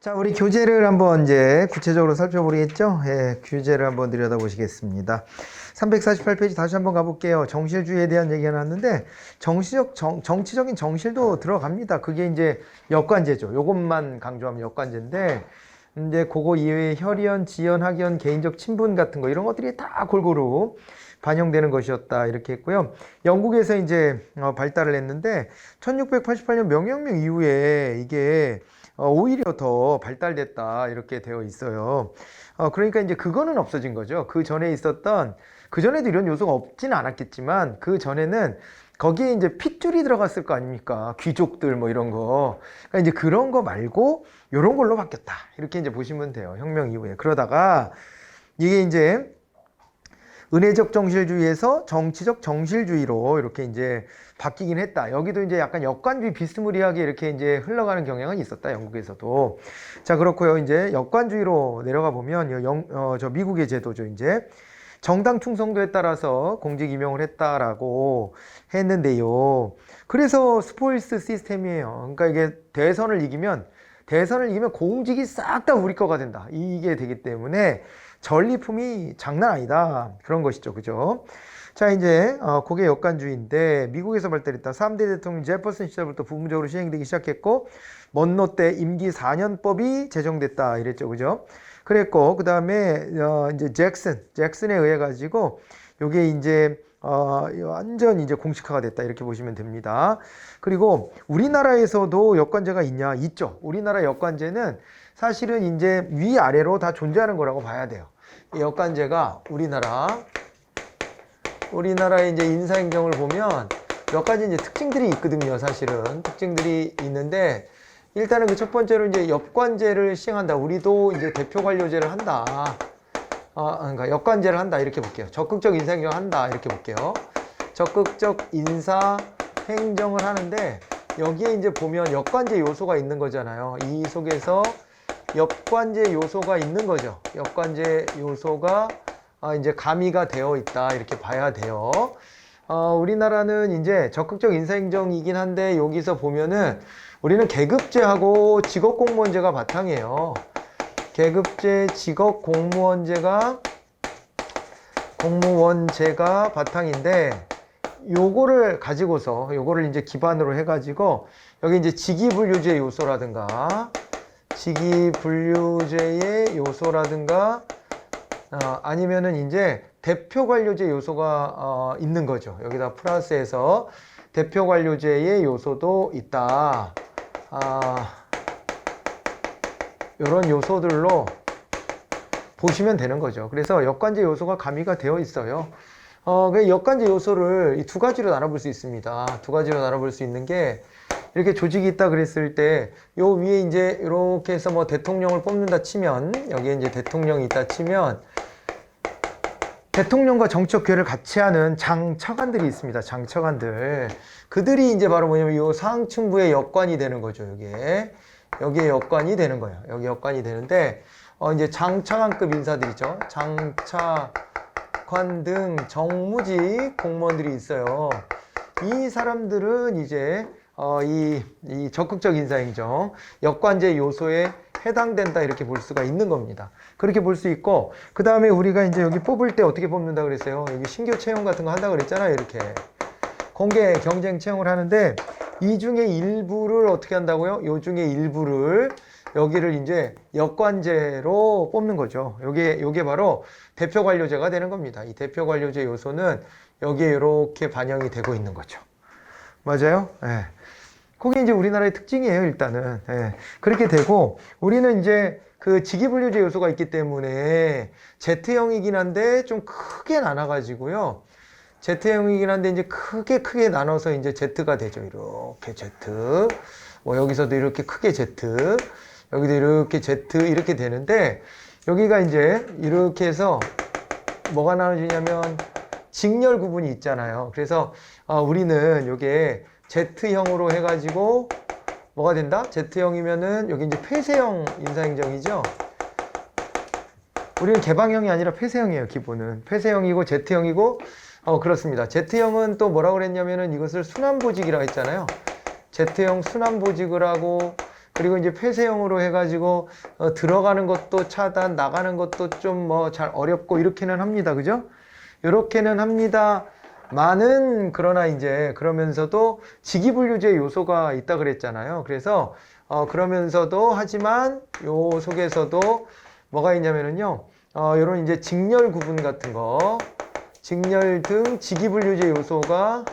자, 우리 교재를 한번 이제 구체적으로 살펴보겠죠? 예, 교재를 한번 들여다보시겠습니다. 348페이지 다시 한번 가볼게요. 정실주의에 대한 얘기가 나왔는데, 정치적인 정실도 들어갑니다. 그게 이제 역관제죠. 요것만 강조하면 역관제인데, 이제 그거 이외에 혈연, 지연, 학연, 개인적 친분 같은 거, 이런 것들이 다 골고루 반영되는 것이었다. 이렇게 했고요. 영국에서 이제 발달을 했는데, 1688년 명예혁명 이후에 이게 오히려 더 발달됐다 이렇게 되어 있어요. 그러니까 이제 그거는 없어진 거죠. 그 전에 있었던, 그 전에도 이런 요소가 없지는 않았겠지만 그 전에는 거기에 이제 핏줄이 들어갔을 거 아닙니까? 귀족들 뭐 이런 거. 그러니까 이제 그런 거 말고 이런 걸로 바뀌었다 이렇게 이제 보시면 돼요. 혁명 이후에. 그러다가 이게 이제 은혜적 정실주의에서 정치적 정실주의로 이렇게 이제 바뀌긴 했다. 여기도 이제 약간 역관주의 비스무리하게 이렇게 이제 흘러가는 경향은 있었다. 영국에서도. 자, 그렇고요. 이제 역관주의로 내려가 보면 저 미국의 제도죠. 이제 정당 충성도에 따라서 공직 임용을 했다라고 했는데요. 그래서 스포일스 시스템이에요. 그러니까 이게 대선을 이기면 공직이 싹 다 우리 거가 된다. 이게 되기 때문에 전리품이 장난 아니다. 그런 것이죠. 그죠? 자, 이제, 그게 역관주의인데, 미국에서 발달했다. 3대 대통령 제퍼슨 시절부터 부분적으로 시행되기 시작했고, 먼노 때 임기 4년법이 제정됐다. 이랬죠. 그죠? 그랬고, 그 다음에, 이제 잭슨에 의해 가지고, 요게 이제, 완전 이제 공식화가 됐다. 이렇게 보시면 됩니다. 그리고 우리나라에서도 역관제가 있냐? 있죠. 우리나라 역관제는 사실은 이제 위아래로 다 존재하는 거라고 봐야 돼요. 이 역관제가 우리나라의 이제 인사행정을 보면 몇 가지 이제 특징들이 있거든요. 사실은 특징들이 있는데 일단은 그 첫 번째로 이제 역관제를 시행한다. 우리도 이제 대표 관료제를 한다. 그러니까 역관제를 한다. 이렇게 볼게요. 적극적 인사행정을 한다. 이렇게 볼게요. 적극적 인사 행정을 하는데 여기에 이제 보면 역관제 요소가 있는 거잖아요. 이 속에서 역관제 요소가 있는 거죠. 역관제 요소가 이제 가미가 되어 있다. 이렇게 봐야 돼요. 우리나라는 이제 적극적 인사행정이긴 한데 여기서 보면은 우리는 계급제하고 직업공무원제가 바탕이에요. 계급제, 직업공무원제가 바탕인데 요거를 가지고서 요거를 이제 기반으로 해가지고 여기 이제 직위분류제 요소라든가 아니면은 이제 대표관료제 요소가 있는 거죠. 여기다 플러스해서 대표관료제의 요소도 있다. 이런 요소들로 보시면 되는 거죠. 그래서 역관제 요소가 가미가 되어 있어요. 그 역관제 요소를 이 두 가지로 나눠볼 수 있습니다. 두 가지로 나눠볼 수 있는 게 이렇게 조직이 있다 그랬을 때 요 위에 이제 이렇게 해서 뭐 대통령을 뽑는다 치면 여기에 이제 대통령이 있다 치면 대통령과 정치적 교회를 같이 하는 장처관들이 있습니다. 장처관들. 그들이 이제 바로 뭐냐면 요 상층부의 역관이 되는 거죠. 여기에 역관이 되는 거예요. 여기 역관이 되는데 이제 장차관급 인사들이죠. 장차관 등 정무직 공무원들이 있어요. 이 사람들은 이제 이 적극적 인사행정, 역관제 요소에 해당된다 이렇게 볼 수가 있는 겁니다. 그렇게 볼 수 있고 그 다음에 우리가 이제 여기 뽑을 때 어떻게 뽑는다 그랬어요? 여기 신규 채용 같은 거 한다 그랬잖아요. 이렇게 공개 경쟁 채용을 하는데 이 중에 일부를 어떻게 한다고요? 요 중에 일부를 여기를 이제 역관제로 뽑는 거죠. 요게 바로 대표관료제가 되는 겁니다. 이 대표관료제 요소는 여기에 이렇게 반영이 되고 있는 거죠. 맞아요? 예. 그게 이제 우리나라의 특징이에요, 일단은. 예. 그렇게 되고, 우리는 이제 그 직위분류제 요소가 있기 때문에 Z형이긴 한데 좀 크게 나눠가지고요. Z형이긴 한데 이제 크게 나눠서 이제 Z가 되죠. 이렇게 Z. 뭐 여기서도 이렇게 크게 Z. 여기도 이렇게 Z 이렇게 되는데 여기가 이제 이렇게 해서 뭐가 나눠지냐면 직렬 구분이 있잖아요. 그래서 우리는 요게 Z형으로 해가지고 뭐가 된다? Z형이면은 여기 이제 폐쇄형 인사행정이죠. 우리는 개방형이 아니라 폐쇄형이에요. 기본은 폐쇄형이고 Z형이고 그렇습니다. Z형은 또 뭐라고 그랬냐면은 이것을 순환보직이라고 했잖아요. Z형 순환보직을 하고 그리고 이제 폐쇄형으로 해가지고 들어가는 것도 차단, 나가는 것도 좀 뭐 잘 어렵고 이렇게는 합니다. 그죠? 이렇게는 합니다. 많은 그러나 이제 그러면서도 직위분류제 요소가 있다 그랬잖아요. 그래서 그러면서도 하지만 요 속에서도 뭐가 있냐면은요. 요런 이제 직렬 구분 같은 거, 직렬 등 직위분류제 요소가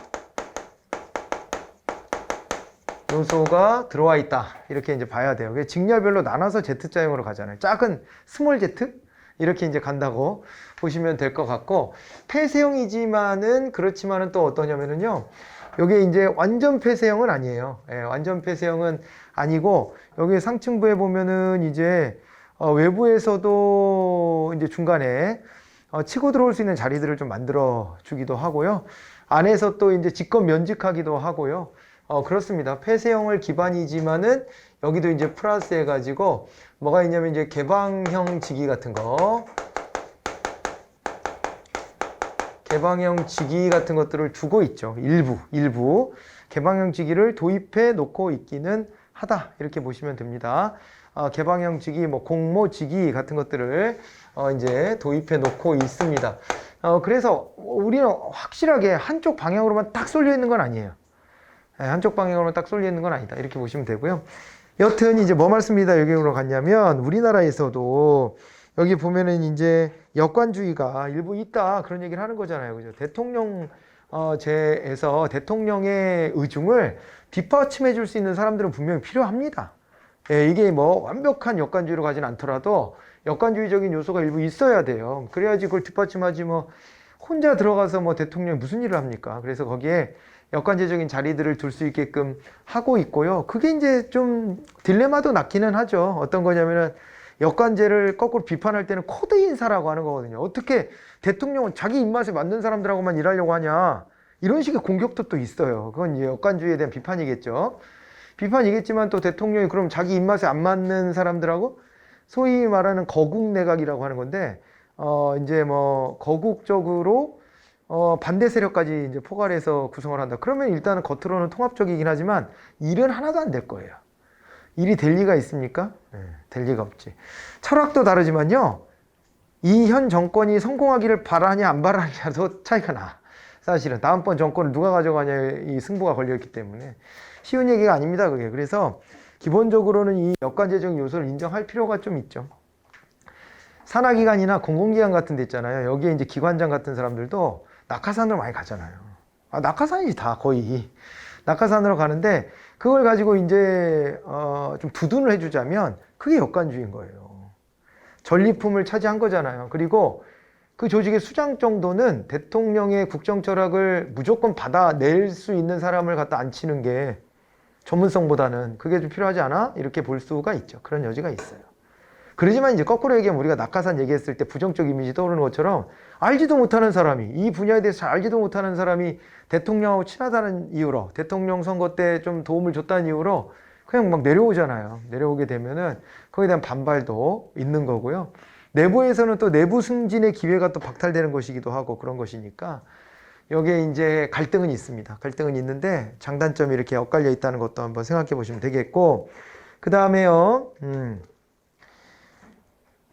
들어와 있다. 이렇게 이제 봐야 돼요. 직렬별로 나눠서 Z자형으로 가잖아요. 작은 스몰 Z 이렇게 이제 간다고 보시면 될 것 같고, 폐쇄형이지만은 그렇지만은 또 어떠냐면은요. 요게 이제 완전 폐쇄형은 아니에요. 예, 완전 폐쇄형은 아니고 여기 상층부에 보면은 이제 외부에서도 이제 중간에 치고 들어올 수 있는 자리들을 좀 만들어 주기도 하고요. 안에서 또 이제 직접 면직하기도 하고요. 그렇습니다. 폐쇄형을 기반이지만은 여기도 이제 플러스 해가지고 뭐가 있냐면 이제 개방형 직위 같은 거, 개방형 직위 같은 것들을 두고 있죠. 일부 개방형 직위를 도입해 놓고 있기는 하다. 이렇게 보시면 됩니다. 개방형 직위, 뭐 공모 직위 같은 것들을 이제 도입해 놓고 있습니다. 그래서 우리는 확실하게 한쪽 방향으로만 딱 쏠려 있는 건 아니에요. 한쪽 방향으로만 딱 쏠려 있는 건 아니다. 이렇게 보시면 되고요. 여튼 이제 뭐 말씀입니다. 여기로 갔냐면 우리나라에서도 여기 보면은 이제 역관주의가 일부 있다. 그런 얘기를 하는 거잖아요. 그죠? 대통령제에서 대통령의 의중을 뒷받침해 줄 수 있는 사람들은 분명히 필요합니다. 예, 이게 뭐 완벽한 역관주의로 가진 않더라도 역관주의적인 요소가 일부 있어야 돼요. 그래야지 그걸 뒷받침하지 뭐 혼자 들어가서 뭐 대통령이 무슨 일을 합니까? 그래서 거기에 역관제적인 자리들을 둘 수 있게끔 하고 있고요. 그게 이제 좀 딜레마도 낳기는 하죠. 어떤 거냐면은 역관제를 거꾸로 비판할 때는 코드 인사라고 하는 거거든요. 어떻게 대통령은 자기 입맛에 맞는 사람들하고만 일하려고 하냐. 이런 식의 공격도 또 있어요. 그건 이제 역관주의에 대한 비판이겠죠. 비판이겠지만 또 대통령이 그럼 자기 입맛에 안 맞는 사람들하고 소위 말하는 거국 내각이라고 하는 건데, 이제 뭐 거국적으로 반대 세력까지 이제 포괄해서 구성을 한다. 그러면 일단은 겉으로는 통합적이긴 하지만 일은 하나도 안 될 거예요. 일이 될 리가 있습니까? 네, 될 리가 없지. 철학도 다르지만요. 이 현 정권이 성공하기를 바라냐 안 바라냐도 차이가 나. 사실은 다음번 정권을 누가 가져가냐 이 승부가 걸려있기 때문에 쉬운 얘기가 아닙니다. 그게. 그래서 기본적으로는 이 역관제적인 요소를 인정할 필요가 좀 있죠. 산하기관이나 공공기관 같은 데 있잖아요. 여기에 이제 기관장 같은 사람들도 낙하산으로 많이 가잖아요. 낙하산이지 다 거의. 낙하산으로 가는데 그걸 가지고 이제 좀 두둔을 해주자면 그게 역관주의인 거예요. 전리품을 차지한 거잖아요. 그리고 그 조직의 수장 정도는 대통령의 국정 철학을 무조건 받아낼 수 있는 사람을 갖다 앉히는 게 전문성보다는 그게 좀 필요하지 않아? 이렇게 볼 수가 있죠. 그런 여지가 있어요. 그러지만 이제 거꾸로 얘기하면 우리가 낙하산 얘기했을 때 부정적 이미지 떠오르는 것처럼 알지도 못하는 사람이, 이 분야에 대해서 잘 알지도 못하는 사람이 대통령하고 친하다는 이유로, 대통령 선거 때 좀 도움을 줬다는 이유로 그냥 막 내려오잖아요. 내려오게 되면은 거기에 대한 반발도 있는 거고요. 내부에서는 또 내부 승진의 기회가 또 박탈되는 것이기도 하고 그런 것이니까 여기에 이제 갈등은 있습니다. 갈등은 있는데 장단점이 이렇게 엇갈려 있다는 것도 한번 생각해 보시면 되겠고, 그 다음에요.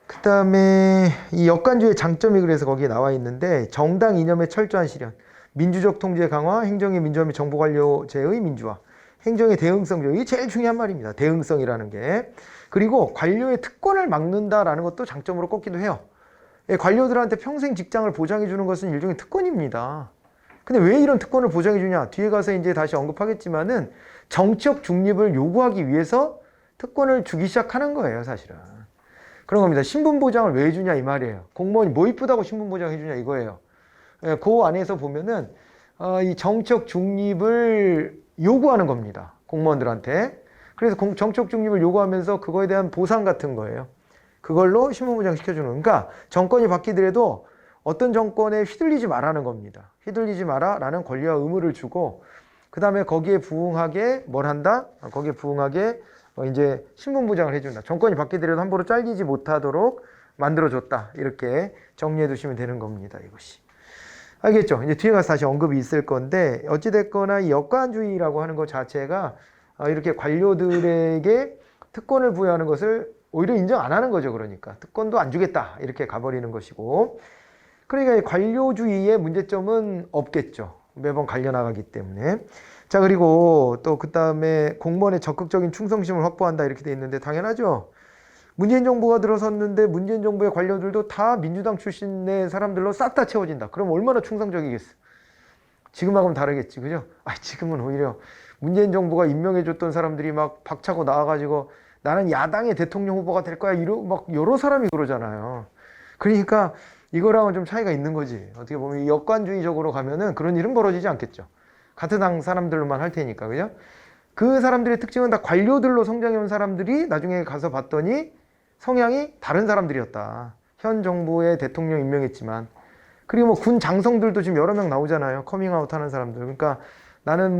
그 다음에 이 역관주의 장점이 그래서 거기에 나와 있는데, 정당 이념의 철저한 실현, 민주적 통제 강화, 행정의 민주화 및 정보관료제의 민주화, 행정의 대응성, 이게 제일 중요한 말입니다. 대응성이라는 게. 그리고 관료의 특권을 막는다라는 것도 장점으로 꼽기도 해요. 관료들한테 평생 직장을 보장해 주는 것은 일종의 특권입니다. 근데 왜 이런 특권을 보장해 주냐? 뒤에 가서 이제 다시 언급하겠지만은 정치적 중립을 요구하기 위해서 특권을 주기 시작하는 거예요, 사실은. 그런 겁니다. 신분보장을 왜 해주냐 이 말이에요. 공무원이 뭐 이쁘다고 신분보장 해주냐 이거예요. 그 안에서 보면은 이 정치적 중립을 요구하는 겁니다. 공무원들한테. 그래서 정치적 중립을 요구하면서 그거에 대한 보상 같은 거예요. 그걸로 신분보장 시켜주는. 그러니까 정권이 바뀌더라도 어떤 정권에 휘둘리지 말라는 겁니다. 휘둘리지 마라라는 권리와 의무를 주고, 그 다음에 거기에 부응하게 뭘 한다? 거기에 부응하게 이제 신분보장을 해준다. 정권이 바뀌더라도 함부로 잘리지 못하도록 만들어줬다. 이렇게 정리해 두시면 되는 겁니다. 이것이. 알겠죠? 이제 뒤에 가서 다시 언급이 있을 건데, 어찌됐거나 이 역관주의라고 하는 것 자체가 이렇게 관료들에게 특권을 부여하는 것을 오히려 인정 안 하는 거죠. 그러니까 특권도 안 주겠다 이렇게 가버리는 것이고, 그러니까 이 관료주의의 문제점은 없겠죠. 매번 갈려나가기 때문에. 자, 그리고 또 그 다음에 공무원의 적극적인 충성심을 확보한다 이렇게 돼 있는데 당연하죠. 문재인 정부가 들어섰는데 문재인 정부의 관료들도 다 민주당 출신의 사람들로 싹 다 채워진다. 그럼 얼마나 충성적이겠어. 지금하고는 다르겠지, 그죠? 지금은 오히려 문재인 정부가 임명해줬던 사람들이 막 박차고 나와가지고 나는 야당의 대통령 후보가 될 거야 막 여러 사람이 그러잖아요. 그러니까 이거랑은 좀 차이가 있는 거지. 어떻게 보면 역관주의적으로 가면은 그런 일은 벌어지지 않겠죠. 같은 당 사람들로만 할 테니까, 그죠? 그 사람들의 특징은 다 관료들로 성장해온 사람들이 나중에 가서 봤더니 성향이 다른 사람들이었다. 현 정부의 대통령 임명했지만. 그리고 뭐 군 장성들도 지금 여러 명 나오잖아요. 커밍아웃 하는 사람들. 그러니까 나는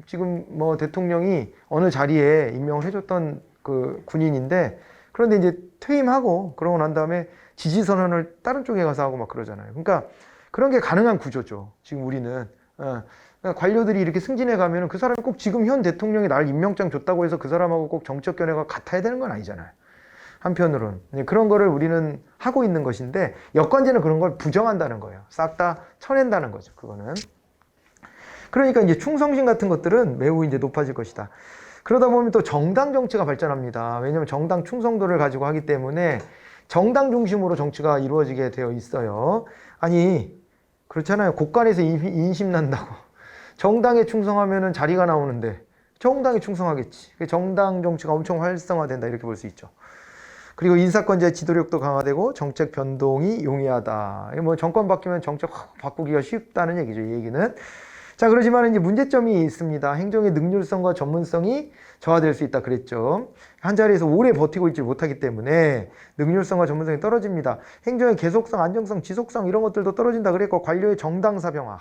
지금 대통령이 어느 자리에 임명을 해줬던 그 군인인데, 그런데 이제 퇴임하고 그러고 난 다음에 지지 선언을 다른 쪽에 가서 하고 막 그러잖아요. 그러니까 그런 게 가능한 구조죠. 지금 우리는. 그러니까 관료들이 이렇게 승진해 가면은 그 사람이 꼭 지금 현 대통령이 날 임명장 줬다고 해서 그 사람하고 꼭 정책 견해가 같아야 되는 건 아니잖아요. 한편으로는 그런 거를 우리는 하고 있는 것인데, 여권제는 그런 걸 부정한다는 거예요. 싹 다 쳐낸다는 거죠. 그거는. 그러니까 이제 충성심 같은 것들은 매우 이제 높아질 것이다. 그러다 보면 또 정당 정치가 발전합니다. 왜냐하면 정당 충성도를 가지고 하기 때문에 정당 중심으로 정치가 이루어지게 되어 있어요. 아니, 그렇잖아요. 곳간에서 인심 난다고. 정당에 충성하면은 자리가 나오는데 정당에 충성하겠지. 정당 정치가 엄청 활성화된다 이렇게 볼 수 있죠. 그리고 인사권자의 지도력도 강화되고 정책 변동이 용이하다. 뭐 정권 바뀌면 정책 확 바꾸기가 쉽다는 얘기죠. 이 얘기는. 자, 그렇지만 이제 문제점이 있습니다. 행정의 능률성과 전문성이 저하될 수 있다 그랬죠. 한 자리에서 오래 버티고 있지 못하기 때문에 능률성과 전문성이 떨어집니다. 행정의 계속성, 안정성, 지속성 이런 것들도 떨어진다 그랬고, 관료의 정당사병화.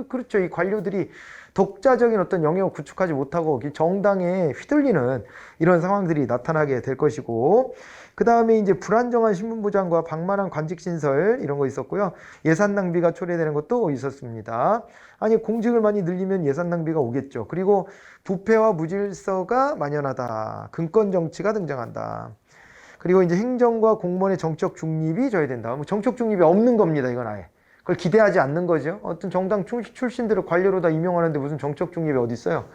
그렇죠. 이 관료들이 독자적인 어떤 영역을 구축하지 못하고 정당에 휘둘리는 이런 상황들이 나타나게 될 것이고, 그 다음에 이제 불안정한 신문부장과 방만한 관직신설 이런 거 있었고요. 예산 낭비가 초래되는 것도 있었습니다. 아니, 공직을 많이 늘리면 예산 낭비가 오겠죠. 그리고 부패와 무질서가 만연하다. 금권 정치가 등장한다. 그리고 이제 행정과 공무원의 정적 중립이 저해된다. 뭐 정적 중립이 없는 겁니다. 이건 아예. 그걸 기대하지 않는 거죠. 어떤 정당 출신들을 관료로 다 임명하는데 무슨 정적 중립이 어디 있어요?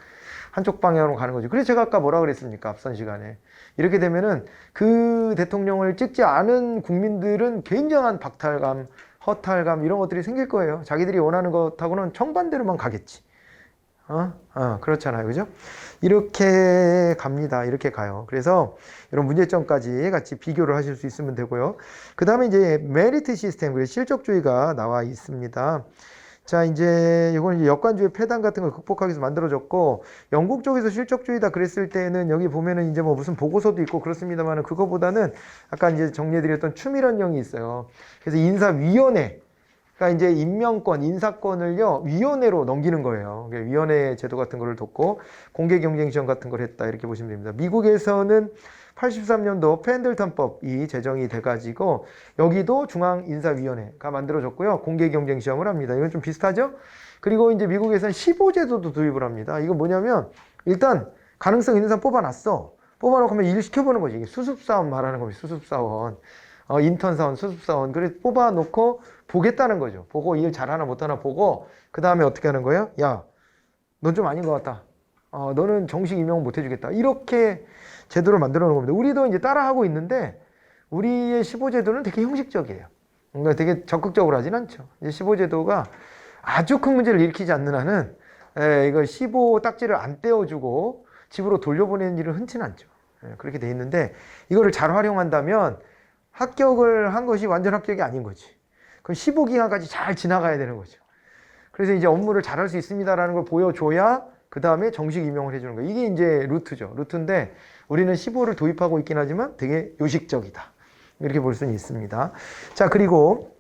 한쪽 방향으로 가는 거죠. 그래서 제가 아까 뭐라 그랬습니까? 앞선 시간에. 이렇게 되면은 그 대통령을 찍지 않은 국민들은 굉장한 박탈감, 허탈감 이런 것들이 생길 거예요. 자기들이 원하는 것하고는 정반대로만 가겠지. 그렇잖아요. 그죠? 이렇게 갑니다. 이렇게 가요. 그래서 이런 문제점까지 같이 비교를 하실 수 있으면 되고요. 그 다음에 이제 메리트 시스템, 실적주의가 나와 있습니다. 자, 이제 이건 이제 역관주의 폐단 같은 걸 극복하기 위해서 만들어졌고, 영국 쪽에서 실적주의다 그랬을 때는 여기 보면은 이제 뭐 무슨 보고서도 있고 그렇습니다만은, 그거보다는 아까 이제 정리해드렸던 추밀원령이 있어요. 그래서 인사위원회, 그러니까 이제 임명권, 인사권을요 위원회로 넘기는 거예요. 위원회 제도 같은 거를 뒀고 공개 경쟁 시험 같은 걸 했다 이렇게 보시면 됩니다. 미국에서는 83년도 펜들턴법이 제정이 돼가지고 여기도 중앙인사위원회가 만들어졌고요. 공개 경쟁 시험을 합니다. 이건 좀 비슷하죠? 그리고 이제 미국에서는 15제도도 도입을 합니다. 이거 뭐냐면 일단 가능성 있는 사람 뽑아놨어. 뽑아놓고 하면 일 시켜보는 거지. 이게 수습사원 말하는 겁니다. 수습사원. 인턴사원, 수습사원. 그래서 뽑아놓고 보겠다는 거죠. 보고 일 잘하나 못하나 보고 그 다음에 어떻게 하는 거예요? 야, 넌 좀 아닌 것 같다. 너는 정식 임명 못 해주겠다. 이렇게 제도를 만들어 놓은 겁니다. 우리도 이제 따라하고 있는데 우리의 15제도는 되게 형식적이에요. 그러니까 되게 적극적으로 하진 않죠. 이제 15제도가 아주 큰 문제를 일으키지 않는 한은 이거 15 딱지를 안 떼어주고 집으로 돌려보내는 일은 흔치는 않죠. 그렇게 돼 있는데 이거를 잘 활용한다면 합격을 한 것이 완전 합격이 아닌 거지. 그럼 15기간까지 잘 지나가야 되는 거죠. 그래서 이제 업무를 잘할 수 있습니다라는 걸 보여줘야 그 다음에 정식 임명을 해주는 거예요. 이게 이제 루트죠. 루트인데 우리는 15를 도입하고 있긴 하지만 되게 요식적이다. 이렇게 볼 수는 있습니다. 자, 그리고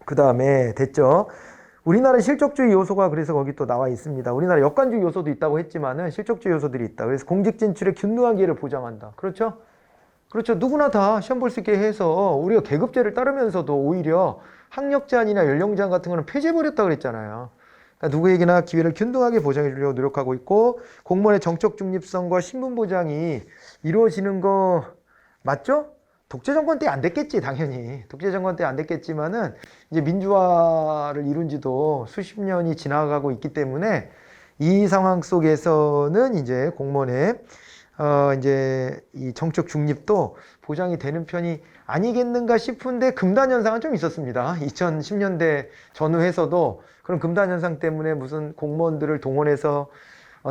그 다음에 됐죠. 우리나라 실적주의 요소가 그래서 거기 또 나와 있습니다. 우리나라 역관주의 요소도 있다고 했지만은 실적주의 요소들이 있다. 그래서 공직 진출의 균등한 기회를 보장한다. 그렇죠? 그렇죠. 누구나 다 시험 볼 수 있게 해서 우리가 계급제를 따르면서도 오히려 학력 제한이나 연령 제한 같은 거는 폐지해버렸다 그랬잖아요. 그러니까 누구에게나 기회를 균등하게 보장해 주려고 노력하고 있고, 공무원의 정적 중립성과 신분 보장이 이루어지는 거 맞죠? 독재 정권 때 안 됐겠지, 당연히. 독재 정권 때 안 됐겠지만은 이제 민주화를 이룬 지도 수십 년이 지나가고 있기 때문에 이 상황 속에서는 이제 공무원의 이제 이 정적 중립도 보장이 되는 편이 아니겠는가 싶은데, 금단 현상은 좀 있었습니다. 2010년대 전후에서도 그런 금단 현상 때문에 무슨 공무원들을 동원해서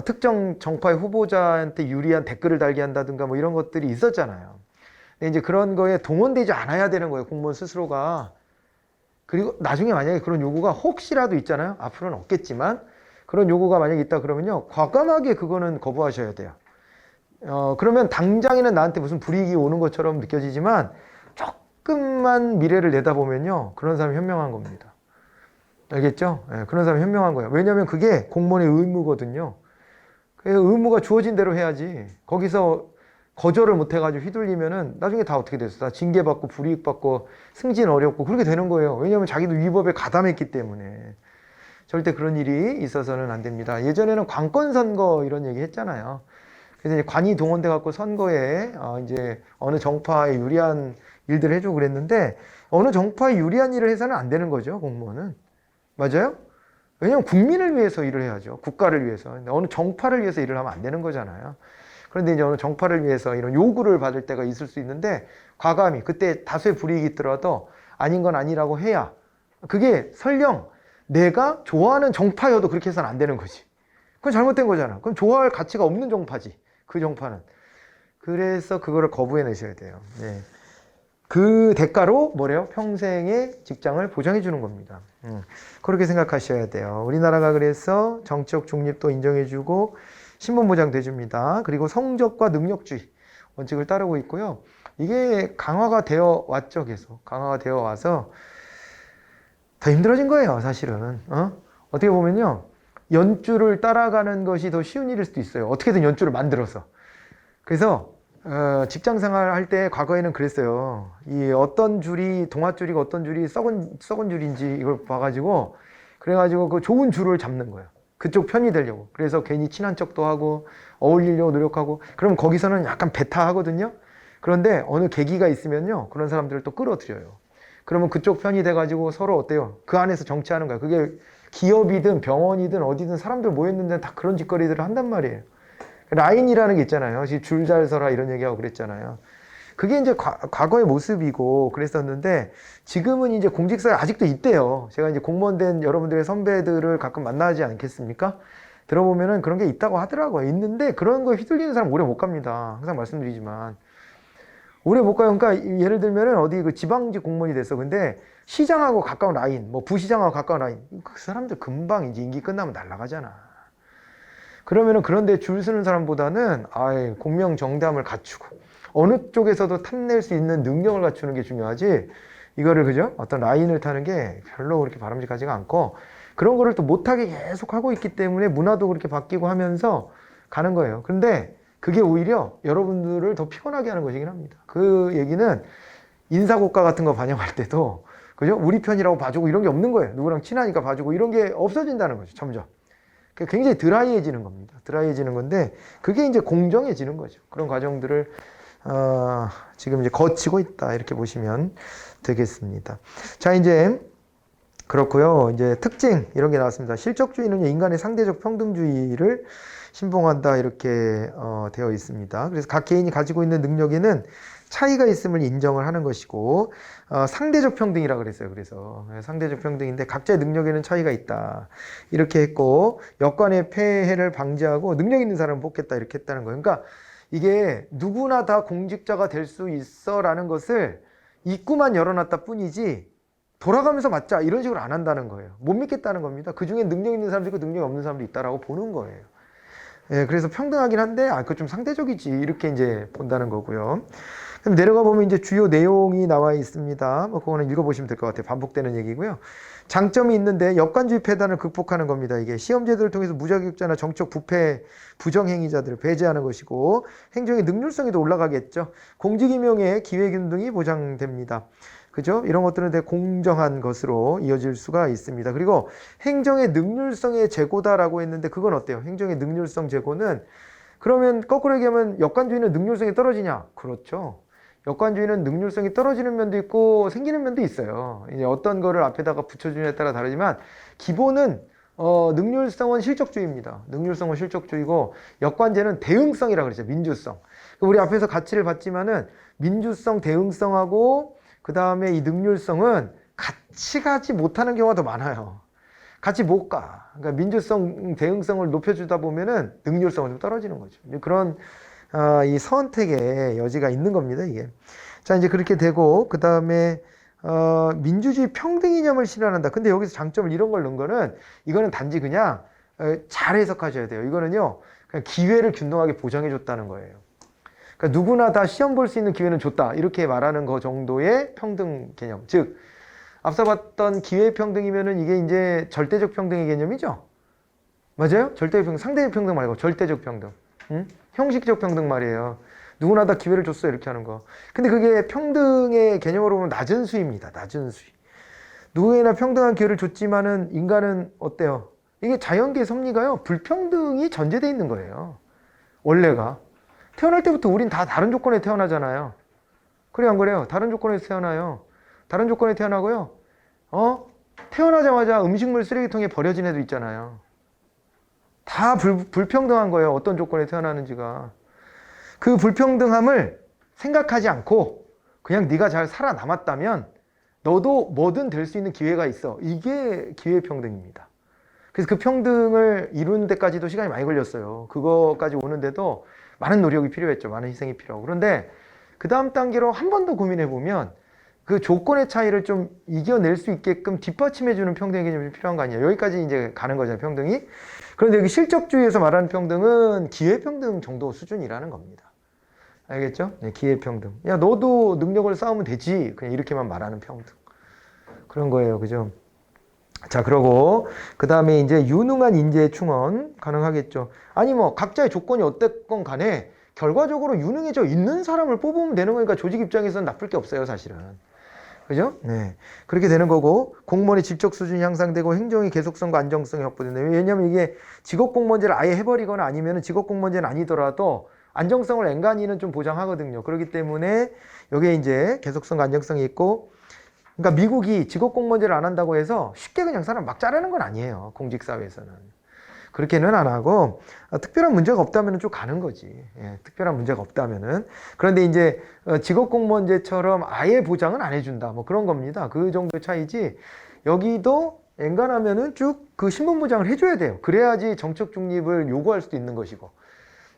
특정 정파의 후보자한테 유리한 댓글을 달게 한다든가 뭐 이런 것들이 있었잖아요. 근데 이제 그런 거에 동원되지 않아야 되는 거예요, 공무원 스스로가. 그리고 나중에 만약에 그런 요구가 혹시라도 있잖아요. 앞으로는 없겠지만 그런 요구가 만약에 있다 그러면요, 과감하게 그거는 거부하셔야 돼요. 그러면 당장에는 나한테 무슨 불이익이 오는 것처럼 느껴지지만 조금만 미래를 내다보면요, 그런 사람이 현명한 겁니다. 알겠죠? 네, 그런 사람이 현명한 거예요. 왜냐하면 그게 공무원의 의무거든요. 그 의무가 주어진 대로 해야지. 거기서 거절을 못 해가지고 휘둘리면은 나중에 다 어떻게 됐어? 다 징계받고 불이익받고 승진 어렵고 그렇게 되는 거예요. 왜냐하면 자기도 위법에 가담했기 때문에. 절대 그런 일이 있어서는 안 됩니다. 예전에는 관건 선거 이런 얘기 했잖아요. 그래서 이제 관이 동원돼 갖고 선거에 이제 어느 정파에 유리한 일들을 해주고 그랬는데, 어느 정파에 유리한 일을 해서는 안 되는 거죠, 공무원은. 맞아요? 왜냐하면 국민을 위해서 일을 해야죠. 국가를 위해서. 어느 정파를 위해서 일을 하면 안 되는 거잖아요. 그런데 이제 어느 정파를 위해서 이런 요구를 받을 때가 있을 수 있는데, 과감히 그때 다수의 불이익이 있더라도 아닌 건 아니라고 해야, 그게 설령 내가 좋아하는 정파여도 그렇게 해서는 안 되는 거지. 그건 잘못된 거잖아. 그럼 좋아할 가치가 없는 정파지, 그 정파는. 그래서 그거를 거부해내셔야 돼요. 네. 그 대가로 뭐래요? 평생의 직장을 보장해 주는 겁니다. 그렇게 생각하셔야 돼요. 우리나라가 그래서 정치적 중립도 인정해주고 신분 보장도 해줍니다. 그리고 성적과 능력주의 원칙을 따르고 있고요. 이게 강화가 되어 왔죠. 계속 강화가 되어 와서 더 힘들어진 거예요, 사실은. 어떻게 보면요, 연줄을 따라가는 것이 더 쉬운 일일 수도 있어요. 어떻게든 연줄을 만들어서. 그래서 직장 생활 할 때 과거에는 그랬어요. 이 어떤 줄이, 동아줄이가 어떤 줄이 썩은 줄인지 이걸 봐가지고, 그래가지고 그 좋은 줄을 잡는 거예요. 그쪽 편이 되려고. 그래서 괜히 친한 척도 하고 어울리려고 노력하고, 그럼 거기서는 약간 배타하거든요. 그런데 어느 계기가 있으면요, 그런 사람들을 또 끌어들여요. 그러면 그쪽 편이 돼가지고 서로 어때요? 그 안에서 정치하는 거예요. 그게 기업이든 병원이든 어디든 사람들 모였는데 다 그런 짓거리들을 한단 말이에요. 라인이라는 게 있잖아요. 줄 잘 서라 이런 얘기하고 그랬잖아요. 그게 이제 과거의 모습이고 그랬었는데, 지금은 이제 공직사회 아직도 있대요. 제가 이제 공무원 된 여러분들의 선배들을 가끔 만나지 않겠습니까? 들어보면은 그런 게 있다고 하더라고요. 있는데 그런 거에 휘둘리는 사람 오래 못 갑니다. 항상 말씀드리지만. 오래 못 가요. 그러니까 예를 들면은 어디 그 지방직 공무원이 됐어. 근데 시장하고 가까운 라인, 뭐 부시장하고 가까운 라인. 그 사람들 금방 이제 임기 끝나면 날아가잖아. 그러면은 그런데 줄 서는 사람보다는 공명정대함을 갖추고 어느 쪽에서도 탐낼 수 있는 능력을 갖추는 게 중요하지, 이거를 그죠? 어떤 라인을 타는 게 별로 그렇게 바람직하지가 않고, 그런 거를 또 못하게 계속 하고 있기 때문에 문화도 그렇게 바뀌고 하면서 가는 거예요. 근데 그게 오히려 여러분들을 더 피곤하게 하는 것이긴 합니다. 그 얘기는 인사고과 같은 거 반영할 때도 그죠? 우리 편이라고 봐주고 이런 게 없는 거예요. 누구랑 친하니까 봐주고 이런 게 없어진다는 거죠, 점점. 굉장히 드라이해지는 겁니다. 드라이해지는 건데, 그게 이제 공정해지는 거죠. 그런 과정들을 지금 이제 거치고 있다, 이렇게 보시면 되겠습니다. 자, 이제 그렇고요. 이제 특징 이런 게 나왔습니다. 실적주의는 인간의 상대적 평등주의를 신봉한다, 이렇게 되어 있습니다. 그래서 각 개인이 가지고 있는 능력에는 차이가 있음을 인정을 하는 것이고, 상대적 평등이라 그랬어요. 그래서 상대적 평등인데 각자의 능력에는 차이가 있다, 이렇게 했고, 여건의 폐해를 방지하고 능력 있는 사람을 뽑겠다, 이렇게 했다는 거예요. 그러니까 이게 누구나 다 공직자가 될 수 있어 라는 것을 입구만 열어놨다 뿐이지, 돌아가면서 맞자 이런 식으로 안 한다는 거예요. 못 믿겠다는 겁니다. 그 중에 능력 있는 사람도 있고 능력이 없는 사람도 있다라고 보는 거예요. 예, 그래서 평등하긴 한데 그거 좀 상대적이지, 이렇게 이제 본다는 거고요. 그럼 내려가 보면 이제 주요 내용이 나와 있습니다. 뭐 그거는 읽어보시면 될 것 같아요. 반복되는 얘기고요. 장점이 있는데 역관주의 폐단을 극복하는 겁니다. 이게 시험제도를 통해서 무자격자나 정적 부패 부정행위자들을 배제하는 것이고, 행정의 능률성이 더 올라가겠죠. 공직임용의 기회균등이 보장됩니다. 그죠? 이런 것들은 되게 공정한 것으로 이어질 수가 있습니다. 그리고 행정의 능률성의 제고다라고 했는데 그건 어때요? 행정의 능률성 제고는 그러면 거꾸로 얘기하면 역관주의는 능률성이 떨어지냐? 그렇죠. 역관주의는 능률성이 떨어지는 면도 있고 생기는 면도 있어요. 이제 어떤 거를 앞에다가 붙여주냐에 따라 다르지만 기본은 능률성은 실적주의입니다. 능률성은 실적주의고 역관제는 대응성이라고 그러죠. 민주성. 우리 앞에서 가치를 봤지만은 민주성, 대응성하고 그 다음에 이 능률성은 같이 가지 못하는 경우가 더 많아요. 같이 못 가. 그러니까 민주성, 대응성을 높여주다 보면은 능률성은 좀 떨어지는 거죠. 그런 이 선택의 여지가 있는 겁니다, 이게. 자, 이제 그렇게 되고 그 다음에 민주주의 평등 이념을 실현한다. 근데 여기서 장점을 이런 걸 넣은 거는 이거는 단지 그냥 잘 해석하셔야 돼요. 이거는요, 그냥 기회를 균등하게 보장해 줬다는 거예요. 그러니까 누구나 다 시험 볼 수 있는 기회는 줬다. 이렇게 말하는 거 정도의 평등 개념. 즉, 앞서 봤던 기회평등이면은 이게 이제 절대적 평등의 개념이죠? 맞아요? 절대적 평등, 상대적 평등 말고 절대적 평등. 응? 형식적 평등 말이에요. 누구나 다 기회를 줬어. 이렇게 하는 거. 근데 그게 평등의 개념으로 보면 낮은 수위입니다. 낮은 수위. 누구에나 평등한 기회를 줬지만은 인간은 어때요? 이게 자연계의 섭리가요. 불평등이 전제되어 있는 거예요. 원래가. 태어날 때부터 우린 다 다른 조건에 태어나잖아요. 그래 안 그래요? 다른 조건에서 태어나요. 다른 조건에 태어나고요. 태어나자마자 음식물 쓰레기통에 버려진 애도 있잖아요. 다 불평등한 거예요. 어떤 조건에 태어나는지가. 그 불평등함을 생각하지 않고 그냥 네가 잘 살아남았다면 너도 뭐든 될 수 있는 기회가 있어. 이게 기회평등입니다. 그래서 그 평등을 이루는 데까지도 시간이 많이 걸렸어요. 그거까지 오는데도 많은 노력이 필요했죠. 많은 희생이 필요하고. 그런데 그 다음 단계로 한 번 더 고민해 보면 그 조건의 차이를 좀 이겨낼 수 있게끔 뒷받침해주는 평등의 개념이 필요한 거 아니에요. 여기까지 이제 가는 거잖아요, 평등이. 그런데 여기 실적주의에서 말하는 평등은 기회평등 정도 수준이라는 겁니다. 알겠죠? 네, 기회평등. 야, 너도 능력을 쌓으면 되지. 그냥 이렇게만 말하는 평등. 그런 거예요. 그죠? 자, 그러고 그 다음에 이제 유능한 인재의 충원 가능하겠죠. 아니 뭐 각자의 조건이 어땠건 간에 결과적으로 유능해져 있는 사람을 뽑으면 되는 거니까 조직 입장에서는 나쁠 게 없어요, 사실은. 그죠? 네. 그렇게 되는 거고, 공무원의 질적 수준이 향상되고 행정의 계속성과 안정성이 확보된다. 왜냐면 이게 직업 공무원제를 아예 해버리거나 아니면 직업 공무원제는 아니더라도 안정성을 엔간히는 좀 보장하거든요. 그렇기 때문에 여기에 이제 계속성과 안정성이 있고, 그러니까 미국이 직업 공무원제를 안 한다고 해서 쉽게 그냥 사람 막 자르는 건 아니에요. 공직사회에서는. 그렇게는 안 하고 특별한 문제가 없다면 쭉 가는 거지. 예, 특별한 문제가 없다면은. 그런데 이제 직업공무원제처럼 아예 보장은 안 해준다. 뭐 그런 겁니다. 그 정도의 차이지. 여기도 엔간하면은 쭉 그 신분 보장을 해줘야 돼요. 그래야지 정책 중립을 요구할 수도 있는 것이고.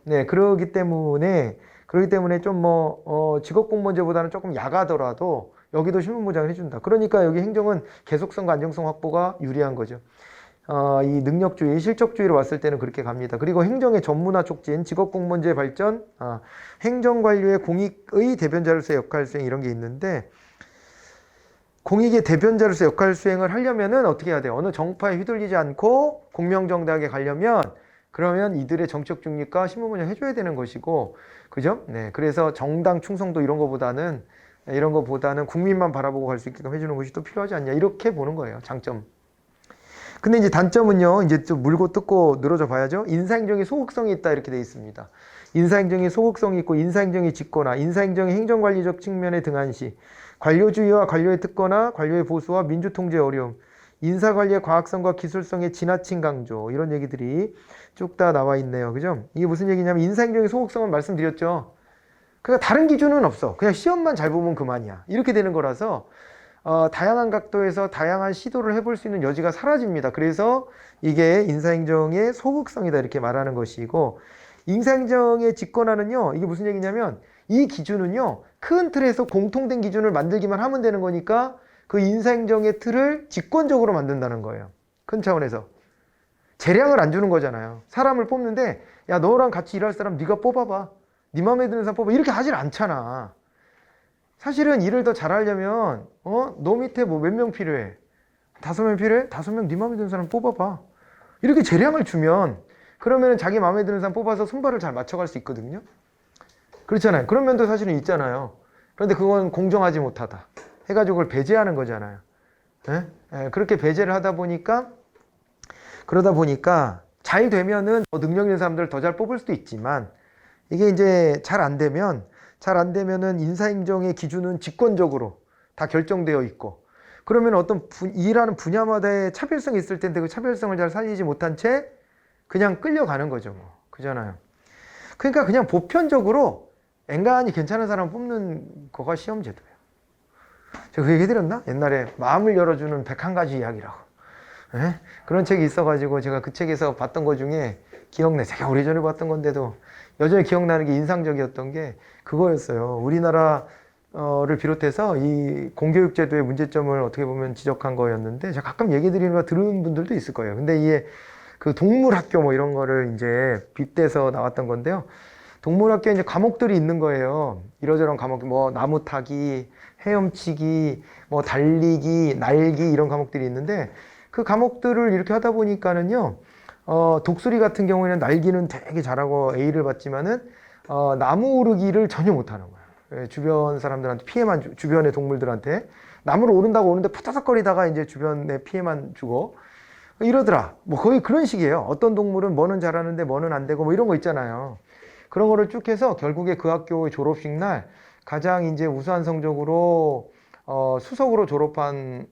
네, 그러기 때문에 좀 직업공무원제보다는 조금 야가더라도 여기도 신분 보장을 해준다. 그러니까 여기 행정은 계속성과 안정성 확보가 유리한 거죠. 이 능력주의, 실적주의로 왔을 때는 그렇게 갑니다. 그리고 행정의 전문화 촉진, 직업공무원제 발전, 행정관료의 공익의 대변자로서의 역할 수행 이런 게 있는데 공익의 대변자로서 역할 수행을 하려면은 어떻게 해야 돼요? 어느 정파에 휘둘리지 않고 공명정당하게 가려면 그러면 이들의 정책 중립과 신분보장 해줘야 되는 것이고, 그죠? 네, 그래서 정당 충성도 이런 거보다는 국민만 바라보고 갈 수 있게끔 해주는 것이 또 필요하지 않냐 이렇게 보는 거예요. 장점. 근데 이제 단점은요, 이제 좀 물고 뜯고 늘어져 봐야죠. 인사행정의 소극성이 있다 이렇게 돼 있습니다. 인사행정의 소극성이 있고 인사행정이 짙거나 인사행정의 행정관리적 측면의 등한시, 관료주의와 관료의 특권화, 관료의 보수와 민주통제의 어려움, 인사관리의 과학성과 기술성의 지나친 강조 이런 얘기들이 쭉 다 나와 있네요. 그죠? 이게 무슨 얘기냐면 인사행정의 소극성은 말씀드렸죠. 그러니까 다른 기준은 없어. 그냥 시험만 잘 보면 그만이야. 이렇게 되는 거라서 다양한 각도에서 다양한 시도를 해볼 수 있는 여지가 사라집니다. 그래서 이게 인사행정의 소극성이다 이렇게 말하는 것이고, 인사행정의 직권화는요, 이게 무슨 얘기냐면 이 기준은요, 큰 틀에서 공통된 기준을 만들기만 하면 되는 거니까 그 인사행정의 틀을 직권적으로 만든다는 거예요. 큰 차원에서. 재량을 안 주는 거잖아요. 사람을 뽑는데 야, 너랑 같이 일할 사람 네가 뽑아봐. 네 마음에 드는 사람 뽑아. 이렇게 하질 않잖아. 사실은 일을 더 잘하려면 너 밑에 뭐 몇 명 필요해? 5명 필요해? 5명 네 마음에 드는 사람 뽑아봐. 이렇게 재량을 주면 그러면 자기 마음에 드는 사람 뽑아서 손발을 잘 맞춰갈 수 있거든요. 그렇잖아요. 그런 면도 사실은 있잖아요. 그런데 그건 공정하지 못하다. 해가지고 그걸 배제하는 거잖아요. 예? 예, 그렇게 배제를 하다 보니까 그러다 보니까 잘 되면은 더 능력 있는 사람들을 더 잘 뽑을 수도 있지만 이게 이제 잘 안 되면은 인사행정의 기준은 직권적으로 다 결정되어 있고 그러면 어떤 일하는 분야마다의 차별성이 있을 텐데 그 차별성을 잘 살리지 못한 채 그냥 끌려가는 거죠. 뭐. 그잖아요. 그러니까 그냥 보편적으로 앵간히 괜찮은 사람 뽑는 거가 시험제도예요. 제가 그 얘기 드렸나? 옛날에 마음을 열어주는 101가지 이야기라고. 예? 그런 책이 있어가지고 제가 그 책에서 봤던 것 중에 기억내. 되게 오래전에 봤던 건데도 여전히 기억나는 게 인상적이었던 게 그거였어요. 우리나라를 비롯해서 이 공교육제도의 문제점을 어떻게 보면 지적한 거였는데 제가 가끔 얘기 드리는 거 들은 분들도 있을 거예요. 근데 이게 그 동물학교 뭐 이런 거를 이제 빗대서 나왔던 건데요. 동물학교에 이제 과목들이 있는 거예요. 이러저런 과목, 뭐 나무 타기, 헤엄치기, 뭐 달리기, 날기 이런 과목들이 있는데 그 과목들을 이렇게 하다 보니까는요. 독수리 같은 경우에는 날기는 되게 잘하고 A를 받지만은 나무 오르기를 전혀 못하는 거예요. 예, 주변 사람들한테 피해만 주변의 동물들한테 나무를 오른다고 오는데 푸다닥거리다가 이제 주변에 피해만 주고 이러더라. 뭐 거의 그런 식이에요. 어떤 동물은 뭐는 잘하는데 뭐는 안 되고 뭐 이런 거 있잖아요. 그런 거를 쭉 해서 결국에 그 학교의 졸업식 날 가장 이제 우수한 성적으로 수석으로 졸업한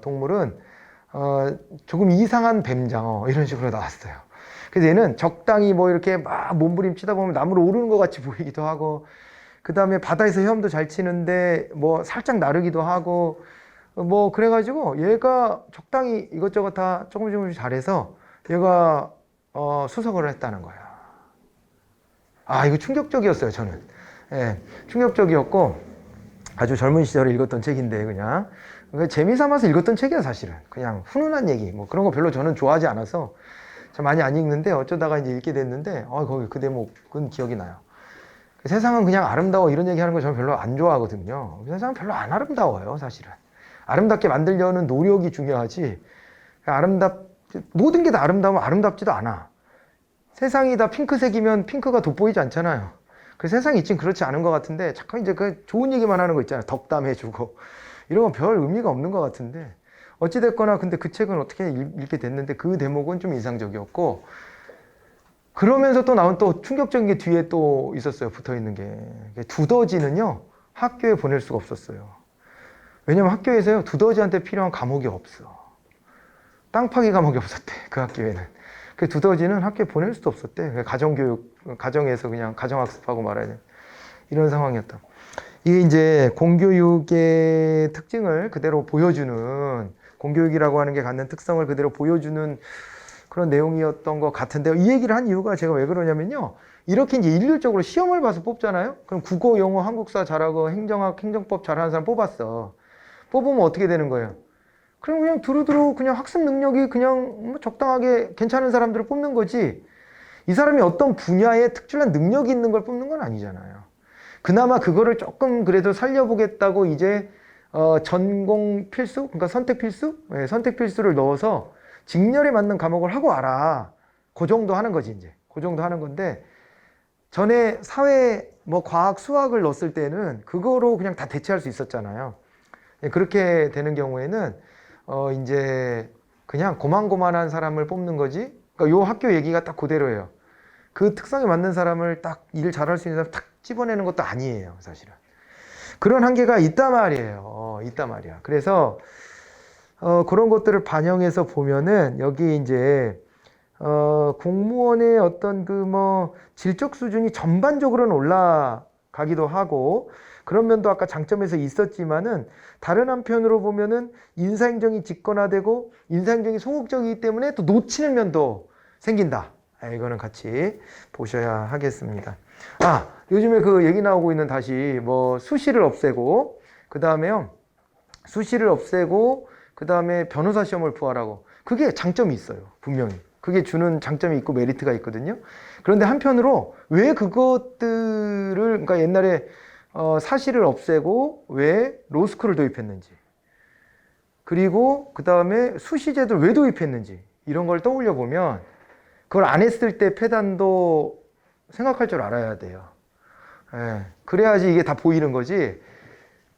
동물은 조금 이상한 뱀장어 이런 식으로 나왔어요. 그래서 얘는 적당히 뭐 이렇게 막 몸부림치다 보면 나무를 오르는 것 같이 보이기도 하고 그 다음에 바다에서 헤엄도 잘 치는데 뭐 살짝 나르기도 하고 뭐 그래가지고 얘가 적당히 이것저것 다 조금씩 잘해서 얘가 수석을 했다는 거예요. 아 이거 충격적이었어요 저는. 예, 충격적이었고 아주 젊은 시절에 읽었던 책인데 그냥 재미삼아서 읽었던 책이야 사실은. 그냥 훈훈한 얘기 뭐 그런 거 별로 저는 좋아하지 않아서 참 많이 안 읽는데 어쩌다가 이제 읽게 됐는데 거기 그 대목은 기억이 나요. 세상은 그냥 아름다워 이런 얘기하는 거 저는 별로 안 좋아하거든요. 세상은 별로 안 아름다워요 사실은. 아름답게 만들려는 노력이 중요하지 모든 게 다 아름다우면 아름답지도 않아. 세상이 다 핑크색이면 핑크가 돋보이지 않잖아요. 그 세상이 있긴 그렇지 않은 것 같은데 자꾸 이제 그 좋은 얘기만 하는 거 있잖아요. 덕담해주고 이런 건 별 의미가 없는 것 같은데 어찌됐거나 근데 그 책은 어떻게 읽게 됐는데 그 대목은 좀 인상적이었고 그러면서 또 나온 또 충격적인 게 뒤에 또 있었어요. 붙어있는 게 두더지는요 학교에 보낼 수가 없었어요. 왜냐면 학교에서요 두더지한테 필요한 과목이 없어. 땅 파기 과목이 없었대 그 학교에는. 그 두더지는 학교에 보낼 수도 없었대. 가정교육 가정에서 그냥 가정학습하고 말아야 돼. 이런 상황이었다. 이게 이제 공교육의 특징을 그대로 보여주는 공교육이라고 하는 게 갖는 특성을 그대로 보여주는 그런 내용이었던 것 같은데요. 이 얘기를 한 이유가 제가 왜 그러냐면요. 이렇게 이제 일률적으로 시험을 봐서 뽑잖아요. 그럼 국어, 영어, 한국사 잘하고 행정학, 행정법 잘하는 사람 뽑았어. 뽑으면 어떻게 되는 거예요? 그럼 그냥 두루두루 그냥 학습 능력이 그냥 뭐 적당하게 괜찮은 사람들을 뽑는 거지. 이 사람이 어떤 분야에 특출난 능력이 있는 걸 뽑는 건 아니잖아요. 그나마 그거를 조금 그래도 살려보겠다고 이제 전공 필수, 그러니까 선택 필수? 네, 선택 필수를 넣어서 직렬에 맞는 과목을 하고 와라. 그 정도 하는 거지 이제. 그 정도 하는 건데 전에 사회 뭐 과학, 수학을 넣었을 때는 그거로 그냥 다 대체할 수 있었잖아요. 그렇게 되는 경우에는 이제 그냥 고만고만한 사람을 뽑는 거지. 그러니까 요 학교 얘기가 딱 그대로예요. 그 특성에 맞는 사람을 딱 일 잘할 수 있는 사람 딱 집어내는 것도 아니에요, 사실은. 그런 한계가 있단 말이에요. 있단 말이야. 그래서 그런 것들을 반영해서 보면은 여기 이제 공무원의 어떤 그 뭐 질적 수준이 전반적으로는 올라가기도 하고 그런 면도 아까 장점에서 있었지만은 다른 한편으로 보면은 인사행정이 직권화되고 인사행정이 소극적이기 때문에 또 놓치는 면도 생긴다. 이거는 같이 보셔야 하겠습니다. 요즘에 그 얘기 나오고 있는 다시 뭐 수시를 없애고 그 다음에요 수시를 없애고 그 다음에 변호사 시험을 부활하고 그게 장점이 있어요. 분명히 그게 주는 장점이 있고 메리트가 있거든요. 그런데 한편으로 왜 그것들을 그러니까 옛날에 사시를 없애고 왜 로스쿨을 도입했는지 그리고 그 다음에 수시제도를 왜 도입했는지 이런 걸 떠올려 보면 그걸 안 했을 때 패단도 생각할 줄 알아야 돼요. 예, 그래야지 이게 다 보이는 거지.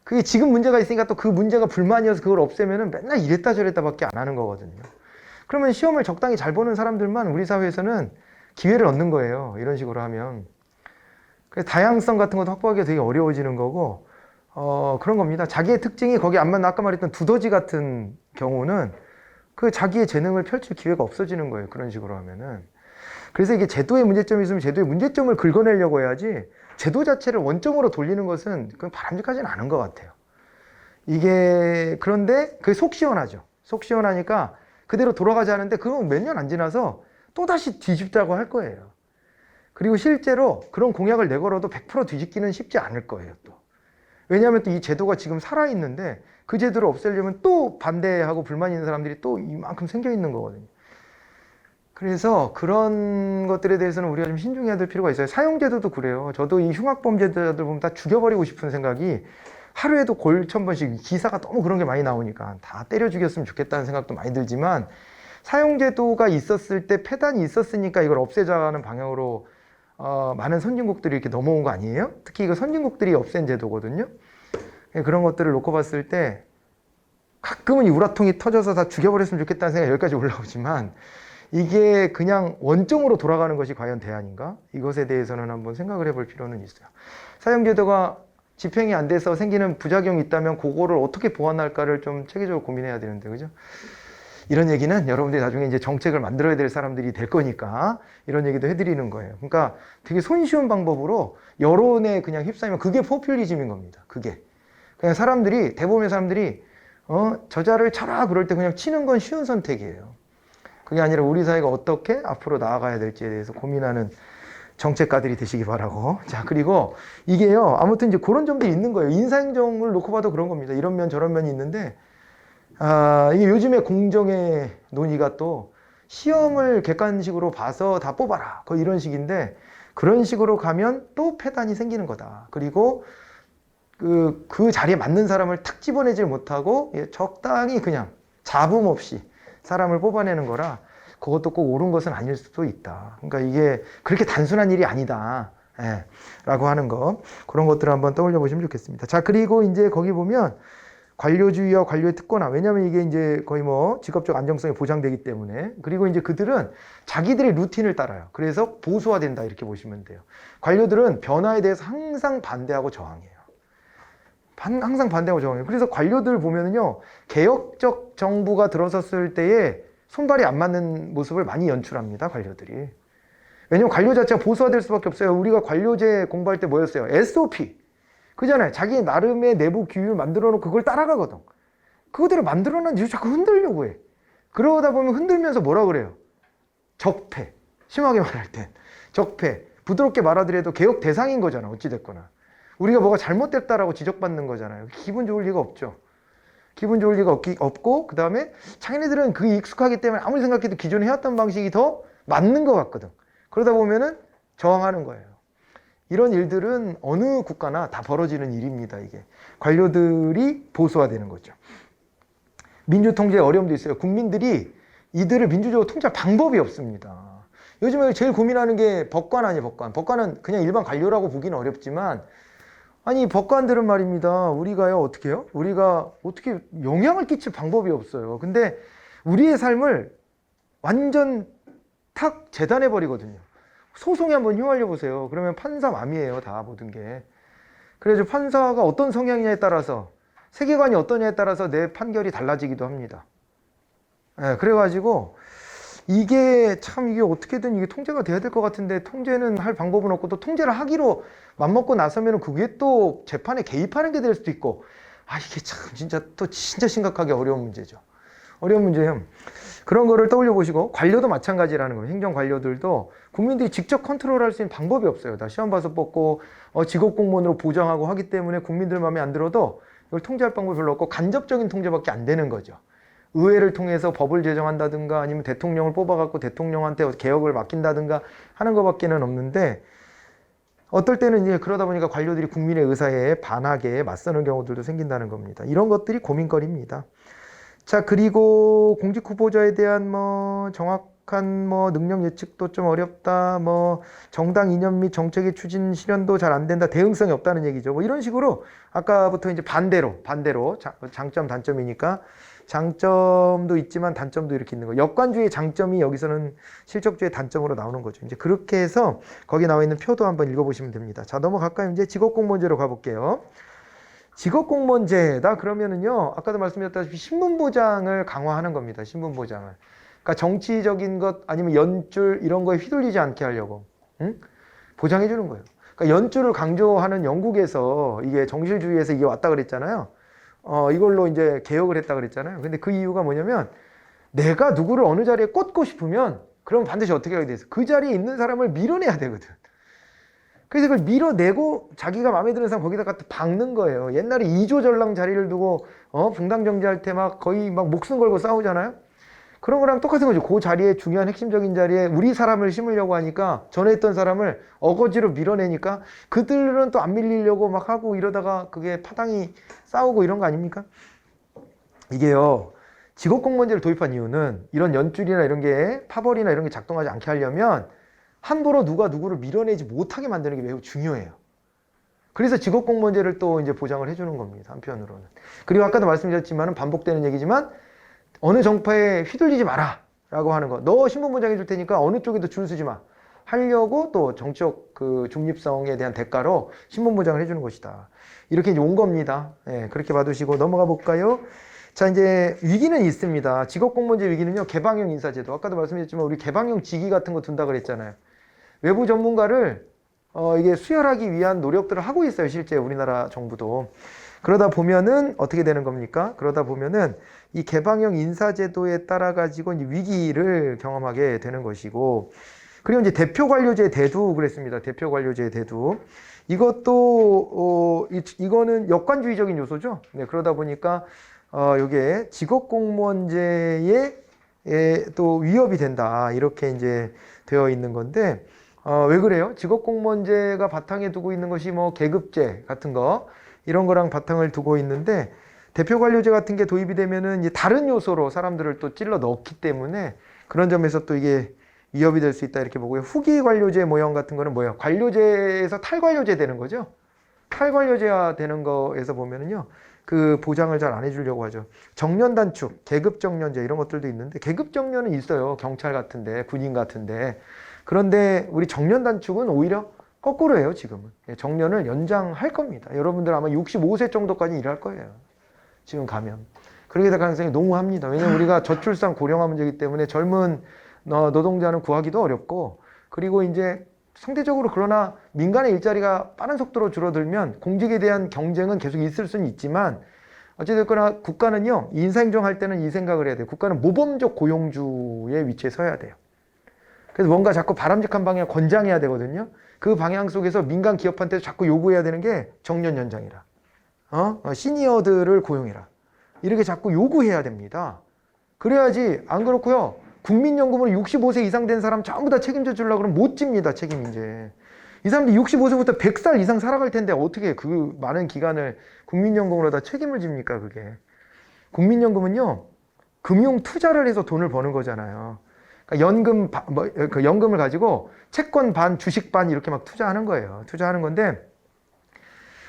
그게 지금 문제가 있으니까 또 그 문제가 불만이어서 그걸 없애면은 맨날 이랬다 저랬다밖에 안 하는 거거든요. 그러면 시험을 적당히 잘 보는 사람들만 우리 사회에서는 기회를 얻는 거예요. 이런 식으로 하면. 그래서 다양성 같은 것도 확보하기가 되게 어려워지는 거고, 그런 겁니다. 자기의 특징이 거기 안 맞는 아까 말했던 두더지 같은 경우는 그 자기의 재능을 펼칠 기회가 없어지는 거예요. 그런 식으로 하면은. 그래서 이게 제도에 문제점이 있으면 제도의 문제점을 긁어내려고 해야지 제도 자체를 원점으로 돌리는 것은 그건 바람직하지는 않은 것 같아요. 이게 그런데 그게 속 시원하죠. 속 시원하니까 그대로 돌아가지 않는데 그건 몇 년 안 지나서 또다시 뒤집자고 할 거예요. 그리고 실제로 그런 공약을 내걸어도 100% 뒤집기는 쉽지 않을 거예요. 또. 왜냐하면 또 이 제도가 지금 살아있는데 그 제도를 없애려면 또 반대하고 불만 있는 사람들이 또 이만큼 생겨 있는 거거든요. 그래서 그런 것들에 대해서는 우리가 좀 신중해야 될 필요가 있어요. 사형제도도 그래요. 저도 이 흉악범죄자들 보면 다 죽여버리고 싶은 생각이 하루에도 골 1000번씩 기사가 너무 그런 게 많이 나오니까 다 때려 죽였으면 좋겠다는 생각도 많이 들지만 사형제도가 있었을 때 폐단이 있었으니까 이걸 없애자는 방향으로 많은 선진국들이 이렇게 넘어온 거 아니에요? 특히 이거 선진국들이 없앤 제도거든요. 그런 것들을 놓고 봤을 때 가끔은 이 우라통이 터져서 다 죽여버렸으면 좋겠다는 생각이 여기까지 올라오지만 이게 그냥 원점으로 돌아가는 것이 과연 대안인가? 이것에 대해서는 한번 생각을 해볼 필요는 있어요. 사형제도가 집행이 안 돼서 생기는 부작용이 있다면 그거를 어떻게 보완할까를 좀 체계적으로 고민해야 되는데, 그죠? 이런 얘기는 여러분들이 나중에 이제 정책을 만들어야 될 사람들이 될 거니까 이런 얘기도 해드리는 거예요. 그러니까 되게 손쉬운 방법으로 여론에 그냥 휩싸이면 그게 포퓰리즘인 겁니다. 그게. 그냥 사람들이, 대부분의 사람들이, 저자를 쳐라 그럴 때 그냥 치는 건 쉬운 선택이에요. 그게 아니라 우리 사회가 어떻게 앞으로 나아가야 될지에 대해서 고민하는 정책가들이 되시기 바라고. 자, 그리고 이게요, 아무튼 이제 그런 점들이 있는 거예요. 인사행정을 놓고 봐도 그런 겁니다. 이런 면 저런 면이 있는데, 이게 요즘에 공정의 논의가 또 시험을 객관식으로 봐서 다 뽑아라. 거의 이런 식인데, 그런 식으로 가면 또 폐단이 생기는 거다. 그리고 그 자리에 맞는 사람을 탁 집어내질 못하고 적당히 그냥 잡음 없이 사람을 뽑아내는 거라 그것도 꼭 옳은 것은 아닐 수도 있다. 그러니까 이게 그렇게 단순한 일이 아니다. 라고 하는 거. 그런 것들을 한번 떠올려 보시면 좋겠습니다. 자, 그리고 이제 거기 보면 관료주의와 관료의 특권화. 왜냐하면 이게 이제 거의 뭐 직업적 안정성이 보장되기 때문에. 그리고 이제 그들은 자기들의 루틴을 따라요. 그래서 보수화된다 이렇게 보시면 돼요. 관료들은 변화에 대해서 항상 반대하고 저항해요. 항상 반대하고 저항해요. 그래서 관료들 보면은요, 개혁적 정부가 들어섰을 때에 손발이 안 맞는 모습을 많이 연출합니다, 관료들이. 왜냐면 관료 자체가 보수화될 수밖에 없어요. 우리가 관료제 공부할 때 뭐였어요? SOP. 그잖아요. 자기 나름의 내부 규율 만들어 놓고 그걸 따라가거든. 그거대로 만들어 놨는데 왜 자꾸 흔들려고 해. 그러다 보면 흔들면서 뭐라 그래요? 적폐. 심하게 말할 땐. 적폐. 부드럽게 말하더라도 개혁 대상인 거잖아, 어찌됐거나. 우리가 뭐가 잘못됐다라고 지적받는 거잖아요. 기분 좋을 리가 없죠. 기분 좋을 리가 없고, 그 다음에 자기네들은 그게 익숙하기 때문에 아무리 생각해도 기존에 해왔던 방식이 더 맞는 것 같거든. 그러다 보면은 저항하는 거예요. 이런 일들은 어느 국가나 다 벌어지는 일입니다, 이게. 관료들이 보수화되는 거죠. 민주통제의 어려움도 있어요. 국민들이 이들을 민주적으로 통제할 방법이 없습니다. 요즘에 제일 고민하는 게 법관 아니에요, 법관. 법관은 그냥 일반 관료라고 보기는 어렵지만, 아니, 법관들은 말입니다. 우리가요, 어떻게 해요? 우리가 어떻게 영향을 끼칠 방법이 없어요. 근데 우리의 삶을 완전 탁 재단해버리거든요. 소송에 한번 휘말려 보세요. 그러면 판사 맘이에요, 다 모든 게. 그래서 판사가 어떤 성향이냐에 따라서, 세계관이 어떠냐에 따라서 내 판결이 달라지기도 합니다. 그래가지고 이게 참 이게 어떻게든 이게 통제가 돼야 될 것 같은데 통제는 할 방법은 없고 또 통제를 하기로 맘먹고 나서면 그게 또 재판에 개입하는 게 될 수도 있고 이게 참 진짜 또 진짜 심각하게 어려운 문제죠. 어려운 문제예요. 그런 거를 떠올려 보시고 관료도 마찬가지라는 거예요. 행정 관료들도 국민들이 직접 컨트롤할 수 있는 방법이 없어요. 다 시험 봐서 뽑고 직업 공무원으로 보장하고 하기 때문에 국민들 마음에 안 들어도 이걸 통제할 방법이 별로 없고 간접적인 통제밖에 안 되는 거죠. 의회를 통해서 법을 제정한다든가 아니면 대통령을 뽑아갖고 대통령한테 개혁을 맡긴다든가 하는 것밖에는 없는데 어떨 때는 이제 그러다 보니까 관료들이 국민의 의사에 반하게 맞서는 경우들도 생긴다는 겁니다. 이런 것들이 고민거리입니다. 자, 그리고 공직 후보자에 대한 부족한 뭐 능력 예측도 좀 어렵다, 뭐 정당 이념 및 정책의 추진 실현도 잘 안 된다, 대응성이 없다는 얘기죠. 뭐 이런 식으로 아까부터 이제 반대로 장점 단점이니까 장점도 있지만 단점도 이렇게 있는 거. 역관주의의 장점이 여기서는 실적주의 단점으로 나오는 거죠. 이제 그렇게 해서 거기 나와 있는 표도 한번 읽어보시면 됩니다. 자, 넘어갈까요? 이제 직업공무원제로 가볼게요. 직업공무원제다 그러면은요, 아까도 말씀드렸다시피 신분보장을 강화하는 겁니다. 신분보장을. 그러니까 정치적인 것 아니면 연줄 이런 거에 휘둘리지 않게 하려고, 응? 보장해 주는 거예요. 그러니까 연줄을 강조하는 영국에서 이게 정실주의에서 이게 왔다 그랬잖아요. 이걸로 이제 개혁을 했다 그랬잖아요. 근데 그 이유가 뭐냐면 내가 누구를 어느 자리에 꽂고 싶으면 그럼 반드시 어떻게 해야 돼? 그 자리에 있는 사람을 밀어내야 되거든. 그래서 그걸 밀어내고 자기가 마음에 드는 사람 거기다가 또 박는 거예요. 옛날에 이조전랑 자리를 두고 붕당정지할 때 막 거의 막 목숨 걸고 싸우잖아요. 그런 거랑 똑같은 거죠. 그 자리에 중요한 핵심적인 자리에 우리 사람을 심으려고 하니까 전에 있던 사람을 어거지로 밀어내니까 그들은 또 안 밀리려고 막 하고 이러다가 그게 파당이 싸우고 이런 거 아닙니까? 이게요. 직업공무원제를 도입한 이유는 이런 연줄이나 이런 게 파벌이나 이런 게 작동하지 않게 하려면 함부로 누가 누구를 밀어내지 못하게 만드는 게 매우 중요해요. 그래서 직업공무원제를 또 이제 보장을 해주는 겁니다. 한편으로는. 그리고 아까도 말씀드렸지만 반복되는 얘기지만 어느 정파에 휘둘리지 마라 라고 하는 거. 너 신분보장 해줄 테니까 어느 쪽에도 줄 서지 마 하려고 또 정치적 그 중립성에 대한 대가로 신분보장을 해주는 것이다. 이렇게 이제 온 겁니다. 예, 그렇게 봐두시고 넘어가 볼까요? 자, 이제 위기는 있습니다. 직업공무원제 위기는요, 개방형 인사제도. 아까도 말씀드렸지만 우리 개방형 직위 같은 거 둔다 그랬잖아요. 외부 전문가를 이게 수혈하기 위한 노력들을 하고 있어요. 실제 우리나라 정부도. 그러다 보면은 어떻게 되는 겁니까? 그러다 보면은 이 개방형 인사제도에 따라 가지고 이제 위기를 경험하게 되는 것이고, 그리고 이제 대표관료제 대두 그랬습니다. 대표관료제 대두. 이것도 이거는 역관주의적인 요소죠. 네, 그러다 보니까 이게 직업공무원제에 또 위협이 된다. 이렇게 이제 되어 있는 건데, 왜 그래요? 직업공무원제가 바탕에 두고 있는 것이 뭐 계급제 같은 거 이런 거랑 바탕을 두고 있는데, 대표관료제 같은 게 도입이 되면은 이제 다른 요소로 사람들을 또 찔러 넣기 때문에 그런 점에서 또 이게 위협이 될 수 있다 이렇게 보고요. 후기 관료제 모형 같은 거는 뭐예요? 관료제에서 탈관료제 되는 거죠. 탈관료제화 되는 거에서 보면은요, 그 보장을 잘 안 해주려고 하죠. 정년 단축, 계급 정년제 이런 것들도 있는데, 계급 정년은 있어요. 경찰 같은데, 군인 같은데. 그런데 우리 정년 단축은 오히려 거꾸로 해요. 지금은 정년을 연장할 겁니다. 여러분들 아마 65세 정도까지 일할 거예요. 지금 가면. 그렇게 될 가능성이 농후합니다. 왜냐하면 우리가 저출산 고령화 문제이기 때문에 젊은 노동자는 구하기도 어렵고, 그리고 이제 상대적으로 그러나 민간의 일자리가 빠른 속도로 줄어들면 공직에 대한 경쟁은 계속 있을 수는 있지만, 어찌됐거나 국가는요, 인사행정할 때는 이 생각을 해야 돼요. 국가는 모범적 고용주의 위치에 서야 돼요. 그래서 뭔가 자꾸 바람직한 방향을 권장해야 되거든요. 그 방향 속에서 민간 기업한테 자꾸 요구해야 되는 게 정년 연장이라. 시니어들을 고용해라. 이렇게 자꾸 요구해야 됩니다. 그래야지, 안 그렇고요. 국민연금으로 65세 이상 된 사람 전부 다 책임져 주려고 그러면 못 집니다, 책임 이제. 이 사람들이 65세부터 100살 이상 살아갈 텐데 어떻게 그 많은 기간을 국민연금으로 다 책임을 집니까, 그게. 국민연금은요, 금융 투자를 해서 돈을 버는 거잖아요. 그러니까 연금을 가지고 채권 반, 주식 반 이렇게 막 투자하는 거예요. 투자하는 건데,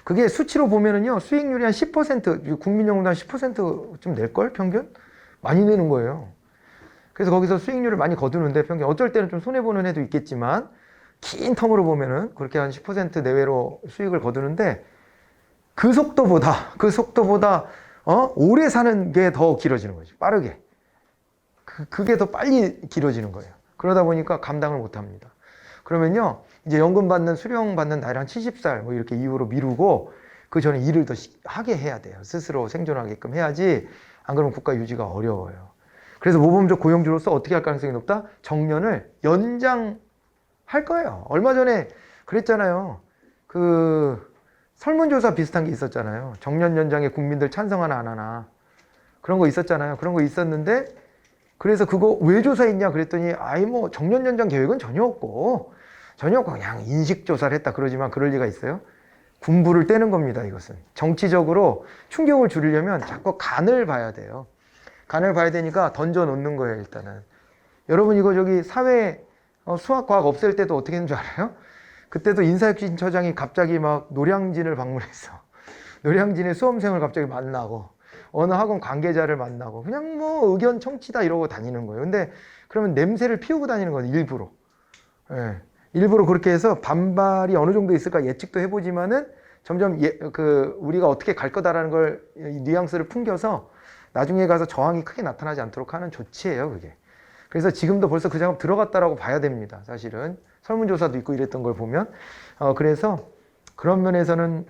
그게 수치로 보면은요, 수익률이 한 10%, 국민연금도 한 10%좀 낼걸, 평균? 많이 내는 거예요. 그래서 거기서 수익률을 많이 거두는데, 평균, 어쩔 때는 좀 손해보는 해도 있겠지만, 긴 텀으로 보면은 그렇게 한 10% 내외로 수익을 거두는데, 그 속도보다, 오래 사는 게 더 길어지는 거죠. 빠르게. 그게 더 빨리 길어지는 거예요. 그러다 보니까 감당을 못 합니다. 그러면요, 이제 연금 받는, 수령 받는 나이를 한 70살 뭐 이렇게 이후로 미루고, 그 전에 일을 더 하게 해야 돼요. 스스로 생존하게끔 해야지, 안 그러면 국가 유지가 어려워요. 그래서 모범적 고용주로서 어떻게 할 가능성이 높다? 정년을 연장할 거예요. 얼마 전에 그랬잖아요. 그 설문조사 비슷한 게 있었잖아요. 정년 연장에 국민들 찬성하나 안 하나. 그런 거 있었잖아요. 그런 거 있었는데, 그래서 그거 왜 조사했냐 그랬더니, 뭐 정년 연장 계획은 전혀 없고 그냥 인식조사를 했다 그러지만, 그럴 리가 있어요? 군부를 떼는 겁니다. 이것은 정치적으로 충격을 줄이려면 자꾸 간을 봐야 돼요. 간을 봐야 되니까 던져 놓는 거예요. 일단은 여러분 이거 저기 사회 수학 과학 없앨 때도 어떻게 했는 줄 알아요? 그때도 인사혁신처장이 갑자기 막 노량진을 방문했어. 노량진의 수험생을 갑자기 만나고 어느 학원 관계자를 만나고 그냥 뭐 의견 청취다 이러고 다니는 거예요. 근데 그러면 냄새를 피우고 다니는 거예요. 일부러. 예. 일부러 그렇게 해서 반발이 어느 정도 있을까 예측도 해보지만은 점점 우리가 어떻게 갈 거다라는 걸 뉘앙스를 풍겨서 나중에 가서 저항이 크게 나타나지 않도록 하는 조치예요, 그게. 그래서 지금도 벌써 그 작업 들어갔다라고 봐야 됩니다. 사실은 설문조사도 있고 이랬던 걸 보면 그래서 그런 면에서는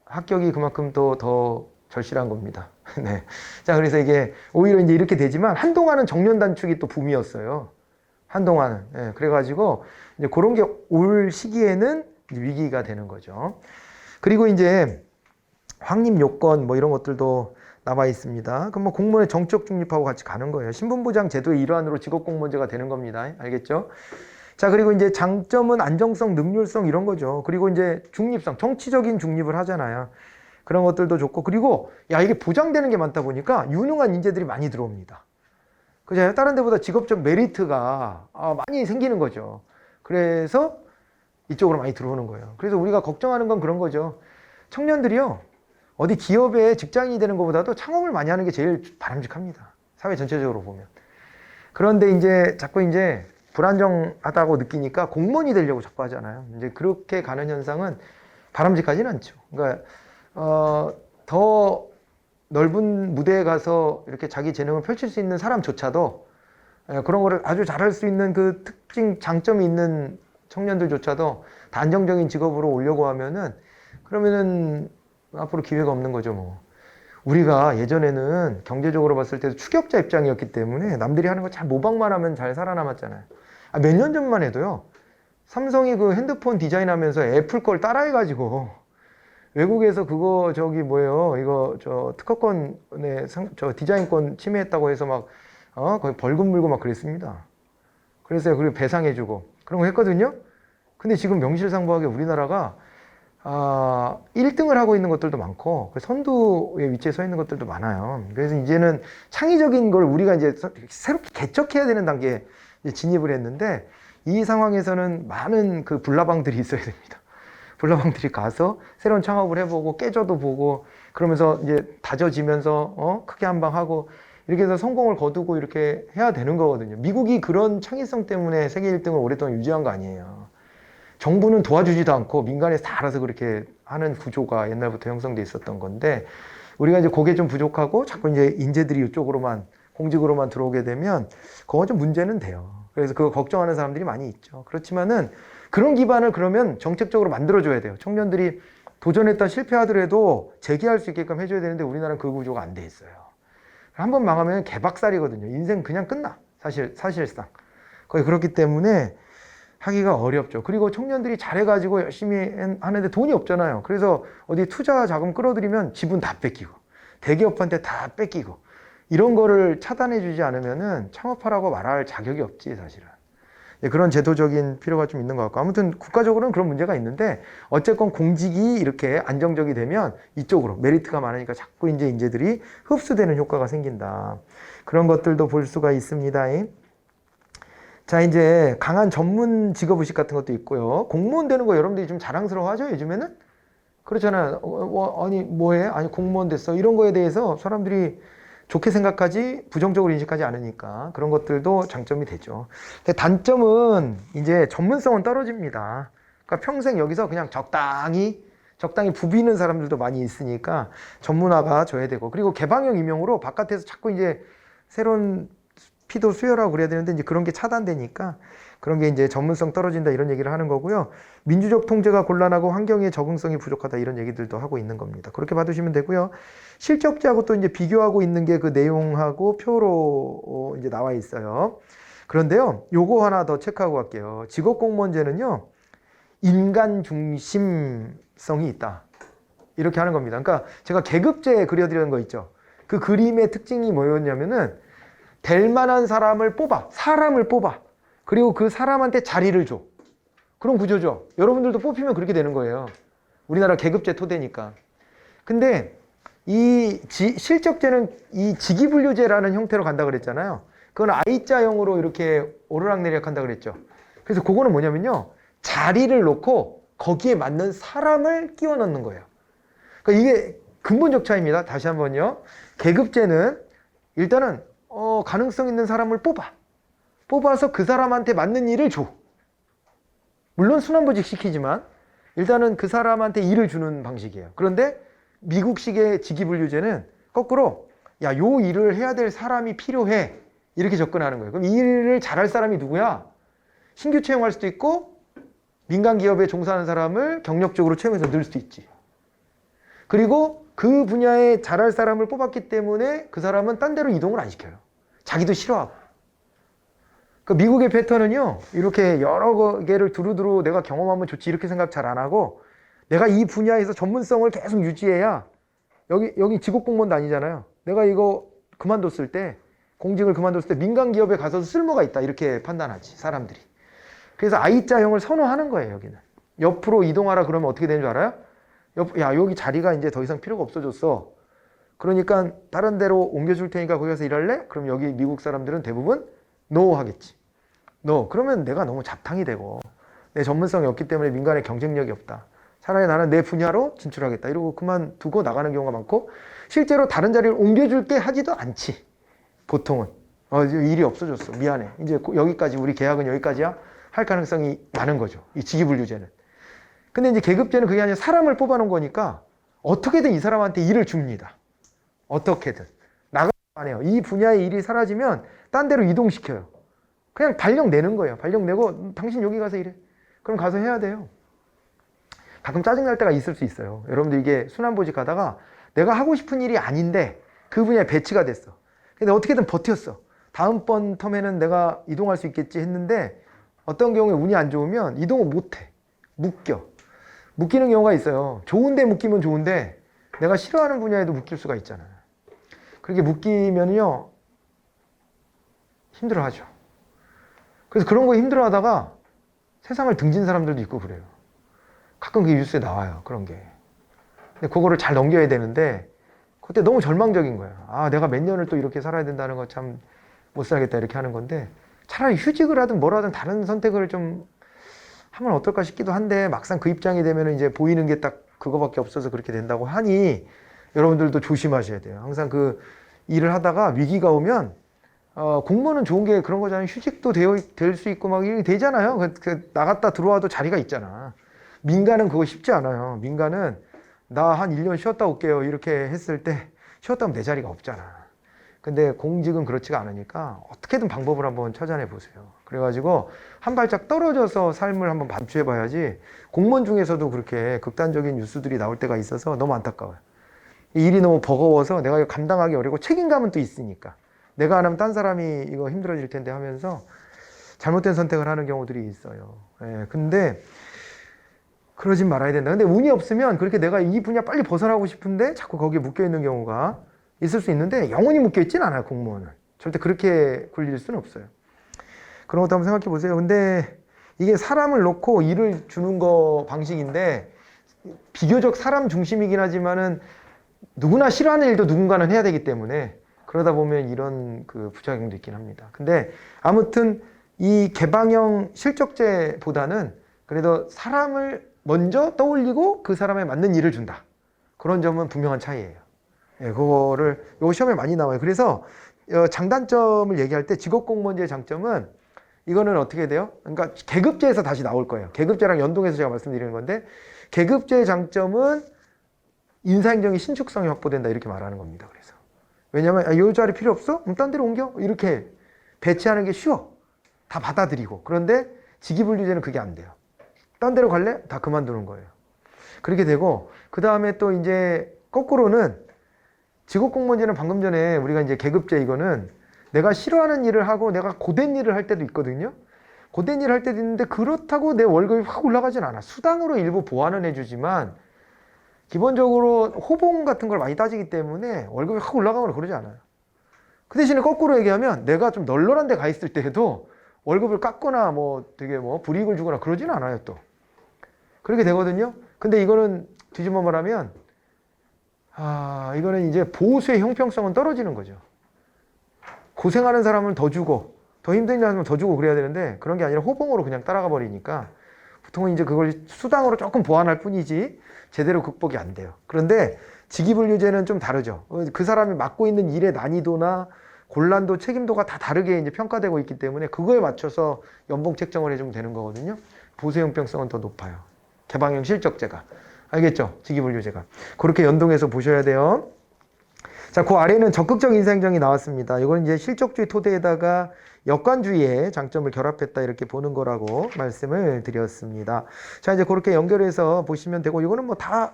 합격이 그만큼 더 절실한 겁니다. 네. 자, 그래서 이게 오히려 이제 이렇게 되지만 한동안은 정년 단축이 또 붐이었어요. 한동안은. 네. 그래가지고 이제 그런 게 올 시기에는 위기가 되는 거죠. 그리고 이제 확립 요건 뭐 이런 것들도 나와 있습니다. 그럼 뭐 공무원의 정치적 중립하고 같이 가는 거예요. 신분보장 제도의 일환으로 직업공무원제가 되는 겁니다. 알겠죠? 자, 그리고 이제 장점은 안정성, 능률성 이런 거죠. 그리고 이제 중립성, 정치적인 중립을 하잖아요. 그런 것들도 좋고, 그리고 야, 이게 보장되는 게 많다 보니까 유능한 인재들이 많이 들어옵니다. 그죠? 다른 데보다 직업적 메리트가 많이 생기는 거죠. 그래서 이쪽으로 많이 들어오는 거예요. 그래서 우리가 걱정하는 건 그런 거죠. 청년들이요, 어디 기업에 직장인이 되는 것보다도 창업을 많이 하는 게 제일 바람직합니다. 사회 전체적으로 보면. 그런데 이제 자꾸 이제 불안정하다고 느끼니까 공무원이 되려고 자꾸 하잖아요. 이제 그렇게 가는 현상은 바람직하진 않죠. 그러니까 더 넓은 무대에 가서 이렇게 자기 재능을 펼칠 수 있는 사람조차도 그런 거를 아주 잘할 수 있는 그 특징, 장점이 있는 청년들조차도 다 안정적인 직업으로 오려고 하면은 그러면은 앞으로 기회가 없는 거죠, 뭐. 우리가 예전에는 경제적으로 봤을 때도 추격자 입장이었기 때문에 남들이 하는 거 잘 모방만 하면 잘 살아남았잖아요. 몇 년 전만 해도요, 삼성이 그 핸드폰 디자인하면서 애플 걸 따라해가지고 외국에서 그거 저기 뭐예요, 이거 저 특허권에 저 디자인권 침해했다고 해서 막 거의 벌금 물고 막 그랬습니다. 그래서 그리고 배상해주고 그런 거 했거든요. 근데 지금 명실상부하게 우리나라가 1등을 하고 있는 것들도 많고 선두의 위치에 서 있는 것들도 많아요. 그래서 이제는 창의적인 걸 우리가 이제 새롭게 개척해야 되는 단계에 진입을 했는데 이 상황에서는 많은 그 불나방들이 있어야 됩니다. 불나방들이 가서 새로운 창업을 해보고 깨져도 보고 그러면서 이제 다져지면서 크게 한 방 하고 이렇게 해서 성공을 거두고 이렇게 해야 되는 거거든요. 미국이 그런 창의성 때문에 세계 1등을 오랫동안 유지한 거 아니에요. 정부는 도와주지도 않고 민간에서 다 알아서 그렇게 하는 구조가 옛날부터 형성돼 있었던 건데 우리가 이제 그게 좀 부족하고 자꾸 이제 인재들이 이쪽으로만 공직으로만 들어오게 되면 그건 좀 문제는 돼요. 그래서 그거 걱정하는 사람들이 많이 있죠. 그렇지만은 그런 기반을 그러면 정책적으로 만들어줘야 돼요. 청년들이 도전했다 실패하더라도 재기할 수 있게끔 해줘야 되는데 우리나라는 그 구조가 안 돼 있어요. 한번 망하면 개박살이거든요. 인생 그냥 끝나. 사실상. 거의 그렇기 때문에 하기가 어렵죠. 그리고 청년들이 잘해가지고 열심히 하는데 돈이 없잖아요. 그래서 어디 투자 자금 끌어들이면 지분 다 뺏기고 대기업한테 다 뺏기고 이런 거를 차단해주지 않으면은 창업하라고 말할 자격이 없지, 사실은. 그런 제도적인 필요가 좀 있는 것 같고 아무튼 국가적으로는 그런 문제가 있는데 어쨌건 공직이 이렇게 안정적이 되면 이쪽으로 메리트가 많으니까 자꾸 이제 인재들이 흡수되는 효과가 생긴다. 그런 것들도 볼 수가 있습니다. 자, 이제 강한 전문 직업의식 같은 것도 있고요. 공무원 되는 거 여러분들이 좀 자랑스러워 하죠, 요즘에는? 그렇잖아요. 아니, 뭐해? 아니, 공무원 됐어. 이런 거에 대해서 사람들이 좋게 생각하지 부정적으로 인식하지 않으니까 그런 것들도 장점이 되죠. 근데 단점은 이제 전문성은 떨어집니다. 그러니까 평생 여기서 그냥 적당히 부비는 사람들도 많이 있으니까 전문화가 줘야 되고 그리고 개방형 임용으로 바깥에서 자꾸 이제 새로운 피도 수혈하고 그래야 되는데 이제 그런 게 차단되니까 그런 게 이제 전문성 떨어진다 이런 얘기를 하는 거고요. 민주적 통제가 곤란하고 환경의 적응성이 부족하다 이런 얘기들도 하고 있는 겁니다. 그렇게 봐두시면 되고요. 실적자하고 또 이제 비교하고 있는 게 그 내용하고 표로 이제 나와 있어요. 그런데요, 요거 하나 더 체크하고 갈게요. 직업공무원제는요, 인간 중심성이 있다. 이렇게 하는 겁니다. 그러니까 제가 계급제 그려드리는 거 있죠. 그 그림의 특징이 뭐였냐면은 될 만한 사람을 뽑아. 그리고 그 사람한테 자리를 줘. 그런 구조죠. 여러분들도 뽑히면 그렇게 되는 거예요. 우리나라 계급제 토대니까. 근데 이 실적제는 이 직위분류제라는 형태로 간다 그랬잖아요. 그건 I자형으로 이렇게 오르락내리락 한다 그랬죠. 그래서 그거는 뭐냐면요. 자리를 놓고 거기에 맞는 사람을 끼워 넣는 거예요. 그러니까 이게 근본적 차이입니다. 다시 한번요. 계급제는 일단은 가능성 있는 사람을 뽑아서 그 사람한테 맞는 일을 줘. 물론 순환보직 시키지만 일단은 그 사람한테 일을 주는 방식이에요. 그런데 미국식의 직위분류제는 거꾸로 야, 요 일을 해야 될 사람이 필요해. 이렇게 접근하는 거예요. 그럼 이 일을 잘할 사람이 누구야? 신규 채용할 수도 있고 민간 기업에 종사하는 사람을 경력적으로 채용해서 넣을 수도 있지. 그리고 그 분야에 잘할 사람을 뽑았기 때문에 그 사람은 딴 데로 이동을 안 시켜요. 자기도 싫어하고. 그 미국의 패턴은요, 이렇게 여러 개를 두루두루 내가 경험하면 좋지 이렇게 생각 잘 안 하고 내가 이 분야에서 전문성을 계속 유지해야 여기 직업공무원도 아니잖아요. 내가 이거 그만뒀을 때, 공직을 그만뒀을 때 민간 기업에 가서 쓸모가 있다 이렇게 판단하지, 사람들이. 그래서 I자형을 선호하는 거예요, 여기는. 옆으로 이동하라 그러면 어떻게 되는 줄 알아요? 야, 여기 자리가 이제 더 이상 필요가 없어졌어. 그러니까 다른 데로 옮겨줄 테니까 거기 가서 일할래? 그럼 여기 미국 사람들은 대부분 NO 하겠지. NO. 그러면 내가 너무 잡탕이 되고 내 전문성이 없기 때문에 민간에 경쟁력이 없다. 차라리 나는 내 분야로 진출하겠다. 이러고 그만두고 나가는 경우가 많고 실제로 다른 자리를 옮겨줄게 하지도 않지. 보통은. 일이 없어졌어. 미안해. 이제 여기까지 우리 계약은 여기까지야. 할 가능성이 많은 거죠. 이 직위분류제는. 근데 이제 계급제는 그게 아니라 사람을 뽑아놓은 거니까 어떻게든 이 사람한테 일을 줍니다. 어떻게든. 나가면 안 해요. 이 분야의 일이 사라지면 딴 데로 이동시켜요. 그냥 발령 내는 거예요. 발령 내고 당신 여기 가서 일해. 그럼 가서 해야 돼요. 가끔 짜증날 때가 있을 수 있어요. 여러분들 이게 순환보직 하다가 내가 하고 싶은 일이 아닌데 그 분야에 배치가 됐어. 근데 어떻게든 버텼어. 다음번 텀에는 내가 이동할 수 있겠지 했는데 어떤 경우에 운이 안 좋으면 이동을 못해. 묶이는 경우가 있어요. 좋은데 묶이면 좋은데 내가 싫어하는 분야에도 묶일 수가 있잖아요. 그렇게 묶이면요 힘들어하죠. 그래서 그런 거 힘들어하다가 세상을 등진 사람들도 있고 그래요. 가끔 그게 뉴스에 나와요. 그런 게. 근데 그거를 잘 넘겨야 되는데 그때 너무 절망적인 거예요. 아, 내가 몇 년을 또 이렇게 살아야 된다는 거 참 못 살겠다 이렇게 하는 건데 차라리 휴직을 하든 뭘 하든 다른 선택을 좀 하면 어떨까 싶기도 한데 막상 그 입장이 되면 이제 보이는 게 딱 그거밖에 없어서 그렇게 된다고 하니 여러분들도 조심하셔야 돼요. 항상 그 일을 하다가 위기가 오면 공무원은 좋은 게 그런 거잖아요. 휴직도 될 수 있고 막 이렇게 되잖아요. 나갔다 들어와도 자리가 있잖아. 민간은 그거 쉽지 않아요. 민간은 나 한 1년 쉬었다 올게요. 이렇게 했을 때 쉬었다 오면 내 자리가 없잖아. 근데 공직은 그렇지가 않으니까 어떻게든 방법을 한번 찾아내 보세요. 그래가지고 한 발짝 떨어져서 삶을 한번 반추해 봐야지 공무원 중에서도 그렇게 극단적인 뉴스들이 나올 때가 있어서 너무 안타까워요. 이 일이 너무 버거워서 내가 이거 감당하기 어렵고 책임감은 또 있으니까 내가 안 하면 딴 사람이 이거 힘들어질 텐데 하면서 잘못된 선택을 하는 경우들이 있어요. 근데 그러진 말아야 된다. 근데 운이 없으면 그렇게 내가 이 분야 빨리 벗어나고 싶은데 자꾸 거기에 묶여 있는 경우가 있을 수 있는데 영원히 묶여 있진 않아요, 공무원은. 절대 그렇게 굴릴 수는 없어요. 그런 것도 한번 생각해 보세요. 근데 이게 사람을 놓고 일을 주는 거 방식인데 비교적 사람 중심이긴 하지만은 누구나 싫어하는 일도 누군가는 해야 되기 때문에 그러다 보면 이런 그 부작용도 있긴 합니다. 근데 아무튼 이 개방형 실적제보다는 그래도 사람을 먼저 떠올리고 그 사람에 맞는 일을 준다. 그런 점은 분명한 차이예요. 요 시험에 많이 나와요. 그래서 장단점을 얘기할 때 직업공무원제의 장점은 이거는 어떻게 돼요? 그러니까 계급제에서 다시 나올 거예요. 계급제랑 연동해서 제가 말씀드리는 건데 계급제의 장점은 인사행정의 신축성이 확보된다 이렇게 말하는 겁니다. 그래서 왜냐하면 이 자리 필요 없어? 그럼 딴 데로 옮겨? 이렇게 배치하는 게 쉬워. 다 받아들이고. 그런데 직위분류제는 그게 안 돼요. 딴 데로 갈래? 다 그만두는 거예요. 그렇게 되고 그 다음에 또 이제 거꾸로는 직업공무원제는 방금 전에 우리가 이제 계급제 이거는 내가 싫어하는 일을 하고 내가 고된 일을 할 때도 있거든요. 고된 일을 할 때도 있는데 그렇다고 내 월급이 확 올라가진 않아. 수당으로 일부 보완은 해주지만 기본적으로 호봉 같은 걸 많이 따지기 때문에 월급이 확 올라가거나 그러지 않아요. 그 대신에 거꾸로 얘기하면 내가 좀 널널한 데 가 있을 때에도 월급을 깎거나 뭐 되게 뭐 불이익을 주거나 그러진 않아요 또. 그렇게 되거든요. 근데 이거는 뒤집어 말하면 이거는 이제 보수의 형평성은 떨어지는 거죠. 고생하는 사람은 더 주고 더 힘든 사람은 더 주고 그래야 되는데 그런 게 아니라 호봉으로 그냥 따라가 버리니까 보통은 이제 그걸 수당으로 조금 보완할 뿐이지 제대로 극복이 안 돼요. 그런데 직위분류제는 좀 다르죠. 그 사람이 맡고 있는 일의 난이도나 곤란도, 책임도가 다 다르게 이제 평가되고 있기 때문에 그거에 맞춰서 연봉 책정을 해주면 되는 거거든요. 보수 형평성은 더 높아요. 개방형 실적제가. 알겠죠? 직위분류제가. 그렇게 연동해서 보셔야 돼요. 자, 그 아래는 적극적 인사행정이 나왔습니다. 이건 이제 실적주의 토대에다가 역관주의의 장점을 결합했다 이렇게 보는 거라고 말씀을 드렸습니다. 자, 이제 그렇게 연결해서 보시면 되고 이거는 뭐 다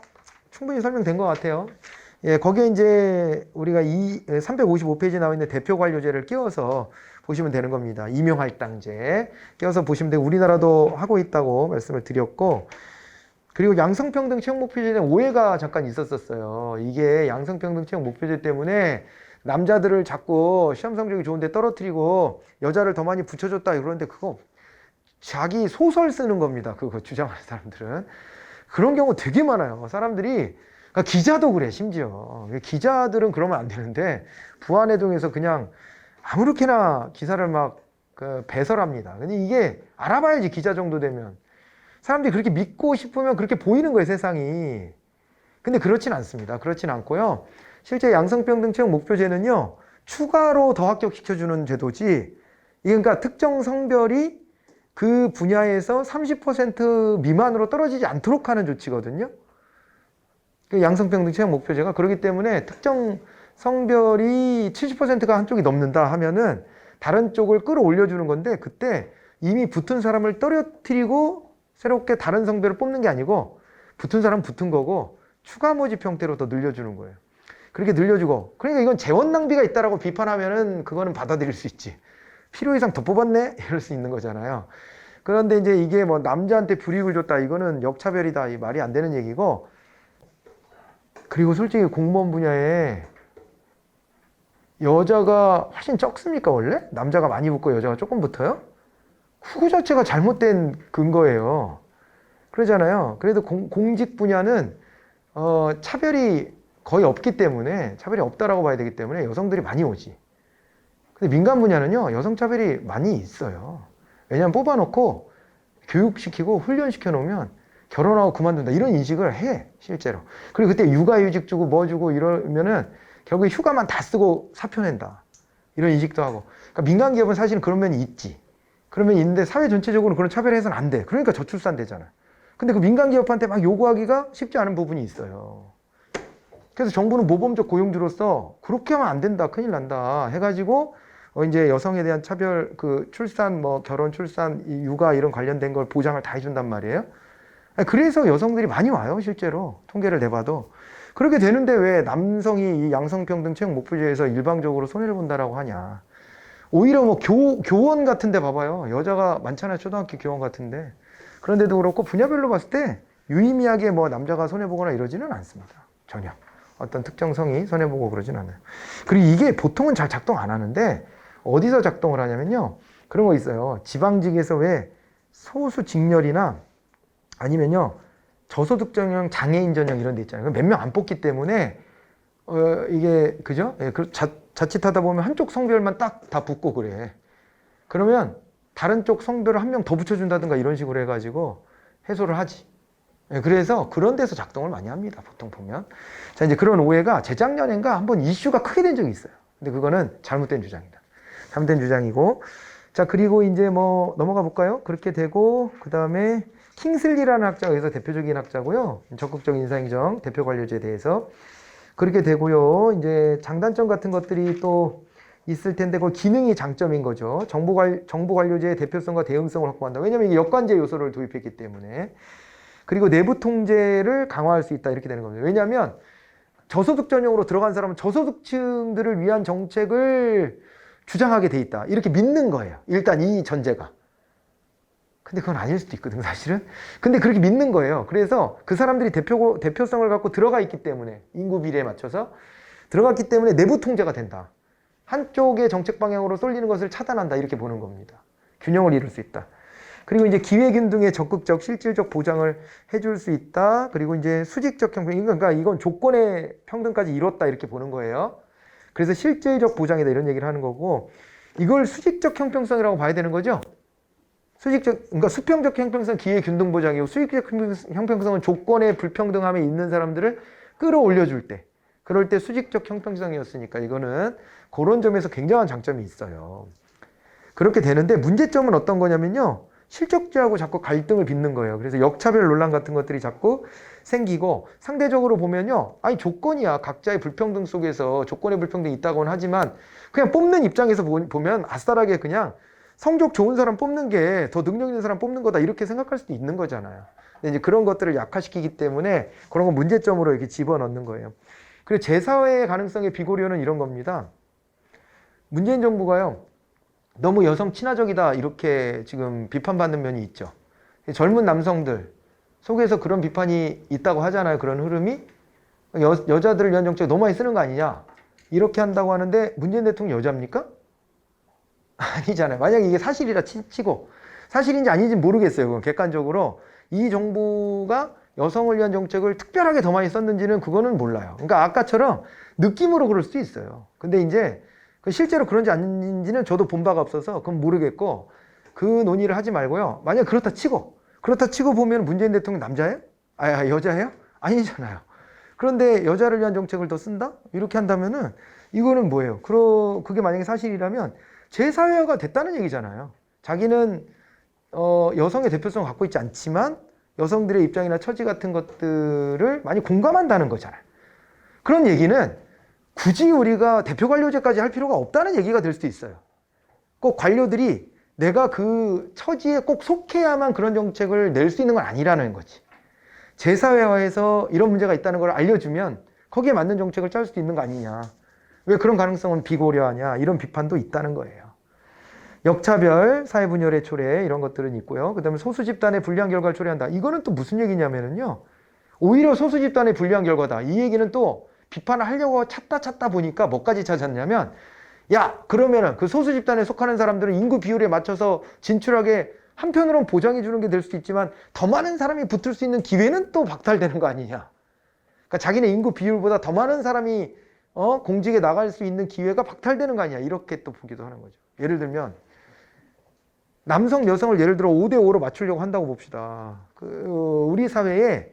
충분히 설명된 것 같아요. 예, 거기에 이제 우리가 355페이지에 나와 있는 대표관료제를 끼워서 보시면 되는 겁니다. 임용할당제 끼워서 보시면 되고 우리나라도 하고 있다고 말씀을 드렸고 그리고 양성평등 채용목표제에 대한 오해가 잠깐 있었어요. 이게 양성평등 채용목표제 때문에 남자들을 자꾸 시험 성적이 좋은데 떨어뜨리고 여자를 더 많이 붙여줬다 그러는데 그거 자기 소설 쓰는 겁니다. 그거 주장하는 사람들은. 그런 경우 되게 많아요. 사람들이 그러니까 기자도 그래 심지어. 기자들은 그러면 안 되는데 부안해동에서 그냥 아무렇게나 기사를 막 배설합니다. 근데 이게 알아봐야지 기자 정도 되면. 사람들이 그렇게 믿고 싶으면 그렇게 보이는 거예요, 세상이. 근데 그렇진 않습니다. 그렇진 않고요. 실제 양성평등 채용 목표제는요, 추가로 더 합격시켜주는 제도지, 이게 그러니까 특정 성별이 그 분야에서 30% 미만으로 떨어지지 않도록 하는 조치거든요. 그 양성평등 채용 목표제가. 그렇기 때문에 특정 성별이 70%가 한쪽이 넘는다 하면은 다른 쪽을 끌어올려주는 건데, 그때 이미 붙은 사람을 떨어뜨리고 새롭게 다른 성별을 뽑는 게 아니고 붙은 사람은 붙은 거고 추가 모집 형태로 더 늘려주는 거예요. 그렇게 늘려주고 그러니까 이건 재원 낭비가 있다라고 비판하면은 그거는 받아들일 수 있지. 필요 이상 더 뽑았네? 이럴 수 있는 거잖아요. 그런데 이제 이게 뭐 남자한테 불이익을 줬다 이거는 역차별이다 이 말이 안 되는 얘기고 그리고 솔직히 공무원 분야에 여자가 훨씬 적습니까 원래? 남자가 많이 붙고 여자가 조금 붙어요? 그거 자체가 잘못된 근거예요. 그러잖아요. 그래도 공직 분야는 차별이 거의 없기 때문에 차별이 없다라고 봐야 되기 때문에 여성들이 많이 오지. 근데 민간 분야는요 여성 차별이 많이 있어요. 왜냐하면 뽑아놓고 교육시키고 훈련시켜 놓으면 결혼하고 그만둔다 이런 인식을 해 실제로. 그리고 그때 육아휴직 주고 뭐 주고 이러면은 결국에 휴가만 다 쓰고 사표 낸다 이런 인식도 하고. 그러니까 민간 기업은 사실은 그런 면이 있지. 그러면 있는데 사회 전체적으로 그런 차별해서는 안 돼. 그러니까 저출산 되잖아. 근데 그 민간 기업한테 막 요구하기가 쉽지 않은 부분이 있어요. 그래서 정부는 모범적 고용주로서 그렇게 하면 안 된다, 큰일 난다 해가지고 이제 여성에 대한 차별, 그 출산, 뭐 결혼, 출산, 육아 이런 관련된 걸 보장을 다 해준단 말이에요. 그래서 여성들이 많이 와요, 실제로 통계를 내봐도. 그렇게 되는데 왜 남성이 이 양성평등 채용 목표제에서 일방적으로 손해를 본다라고 하냐? 오히려 뭐 교원 같은데 봐봐요. 여자가 많잖아요. 초등학교 교원 같은데. 그런데도 그렇고 분야별로 봤을 때 유의미하게 뭐 남자가 손해보거나 이러지는 않습니다. 전혀. 어떤 특정 성이 손해보고 그러진 않아요. 그리고 이게 보통은 잘 작동 안 하는데 어디서 작동을 하냐면요. 그런 거 있어요. 지방직에서 왜 소수 직렬이나 아니면요. 저소득층형 장애인 전형 이런 데 있잖아요. 몇 명 안 뽑기 때문에 이게 그죠? 예, 자칫하다 보면 한쪽 성별만 딱 다 붙고 그래. 그러면 다른 쪽 성별을 한 명 더 붙여준다든가 이런 식으로 해가지고 해소를 하지. 예, 그래서 그런 데서 작동을 많이 합니다. 보통 보면. 자, 이제 그런 오해가 재작년인가 한번 이슈가 크게 된 적이 있어요. 근데 그거는 잘못된 주장이다. 잘못된 주장이고. 자, 그리고 이제 뭐 넘어가 볼까요? 그렇게 되고, 그 다음에 킹슬리라는 학자가 여기서 대표적인 학자고요. 적극적 인사행정 대표 관료제에 대해서. 그렇게 되고요. 이제 장단점 같은 것들이 또 있을 텐데 그 기능이 장점인 거죠. 정보 관료제의 대표성과 대응성을 확보한다. 왜냐하면 이게 역관제 요소를 도입했기 때문에. 그리고 내부 통제를 강화할 수 있다 이렇게 되는 겁니다. 왜냐하면 저소득 전형으로 들어간 사람은 저소득층들을 위한 정책을 주장하게 돼 있다 이렇게 믿는 거예요. 일단 이 전제가. 근데 그건 아닐 수도 있거든 사실은. 근데 그렇게 믿는 거예요. 그래서 그 사람들이 대표성을 갖고 들어가 있기 때문에 인구 비례에 맞춰서 들어갔기 때문에 내부 통제가 된다. 한쪽의 정책 방향으로 쏠리는 것을 차단한다 이렇게 보는 겁니다. 균형을 이룰 수 있다. 그리고 이제 기회균등의 적극적 실질적 보장을 해줄 수 있다. 그리고 이제 수직적 형평, 그러니까 이건 조건의 평등까지 이뤘다 이렇게 보는 거예요. 그래서 실질적 보장이다 이런 얘기를 하는 거고, 이걸 수직적 형평성이라고 봐야 되는 거죠. 그러니까 수평적 형평성 기회 균등 보장이고, 수직적 형평성은 조건의 불평등함에 있는 사람들을 끌어올려줄 때, 그럴 때 수직적 형평성이었으니까 이거는 그런 점에서 굉장한 장점이 있어요. 그렇게 되는데 문제점은 어떤 거냐면요, 실적주의하고 자꾸 갈등을 빚는 거예요. 그래서 역차별 논란 같은 것들이 자꾸 생기고, 상대적으로 보면요, 아니 조건이야, 각자의 불평등 속에서 조건의 불평등이 있다고는 하지만 그냥 뽑는 입장에서 보면 아싸라게 그냥 성적 좋은 사람 뽑는 게 더 능력 있는 사람 뽑는 거다 이렇게 생각할 수도 있는 거잖아요. 근데 이제 그런 것들을 약화시키기 때문에 그런 거 문제점으로 이렇게 집어넣는 거예요. 그리고 재사회의 가능성의 비고려는 이런 겁니다. 문재인 정부가요, 너무 여성 친화적이다 이렇게 지금 비판받는 면이 있죠. 젊은 남성들 속에서 그런 비판이 있다고 하잖아요. 그런 흐름이 여자들을 위한 정책 너무 많이 쓰는 거 아니냐 이렇게 한다고 하는데, 문재인 대통령 여자입니까? 아니잖아요. 만약에 이게 사실이라 치고, 사실인지 아닌지 모르겠어요. 그건 객관적으로 이 정부가 여성을 위한 정책을 특별하게 더 많이 썼는지는 그거는 몰라요. 그러니까 아까처럼 느낌으로 그럴 수도 있어요. 근데 이제 실제로 그런지 아닌지는 저도 본 바가 없어서 그건 모르겠고, 그 논의를 하지 말고요. 만약 그렇다 치고 보면 문재인 대통령 남자예요? 아, 여자예요? 아니잖아요. 그런데 여자를 위한 정책을 더 쓴다? 이렇게 한다면은 이거는 뭐예요? 그게 만약에 사실이라면 재사회화가 됐다는 얘기잖아요. 자기는 여성의 대표성을 갖고 있지 않지만 여성들의 입장이나 처지 같은 것들을 많이 공감한다는 거잖아요. 그런 얘기는 굳이 우리가 대표 관료제까지 할 필요가 없다는 얘기가 될 수도 있어요. 꼭 관료들이 내가 그 처지에 꼭 속해야만 그런 정책을 낼 수 있는 건 아니라는 거지. 재사회화에서 이런 문제가 있다는 걸 알려주면 거기에 맞는 정책을 짤 수도 있는 거 아니냐. 왜 그런 가능성은 비고려하냐. 이런 비판도 있다는 거예요. 역차별, 사회분열의 초래 이런 것들은 있고요. 그 다음에 소수집단의 불리한 결과를 초래한다. 이거는 또 무슨 얘기냐면요, 오히려 소수집단의 불리한 결과다. 이 얘기는 또 비판을 하려고 찾다 보니까 뭐까지 찾았냐면, 야 그러면은 그 소수집단에 속하는 사람들은 인구 비율에 맞춰서 진출하게 한편으로는 보장해 주는 게 될 수도 있지만 더 많은 사람이 붙을 수 있는 기회는 또 박탈되는 거 아니냐. 그러니까 자기네 인구 비율보다 더 많은 사람이 공직에 나갈 수 있는 기회가 박탈되는 거 아니냐. 이렇게 또 보기도 하는 거죠. 예를 들면 남성 여성을 예를 들어 5대5로 맞추려고 한다고 봅시다. 우리 사회에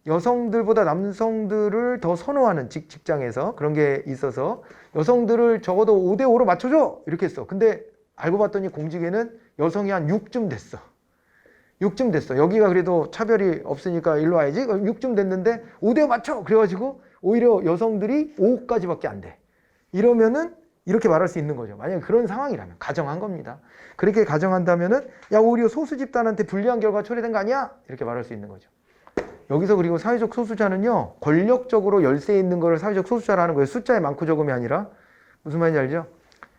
여성들보다 남성들을 더 선호하는 직장에서 그런 게 있어서 여성들을 적어도 5대5로 맞춰줘 이렇게 했어. 근데 알고 봤더니 공직에는 여성이 한 6쯤 됐어. 6쯤 됐어. 여기가 그래도 차별이 없으니까 일로 와야지. 6쯤 됐는데 5대5 맞춰. 그래가지고 오히려 여성들이 5까지밖에 안 돼. 이러면은 이렇게 말할 수 있는 거죠. 만약에 그런 상황이라면 가정한 겁니다. 그렇게 가정한다면은 야 오히려 소수 집단한테 불리한 결과가 초래된 거 아니야? 이렇게 말할 수 있는 거죠. 여기서 그리고 사회적 소수자는요, 권력적으로 열세에 있는 거를 사회적 소수자라는 거예요. 숫자의 많고 적음이 아니라. 무슨 말인지 알죠?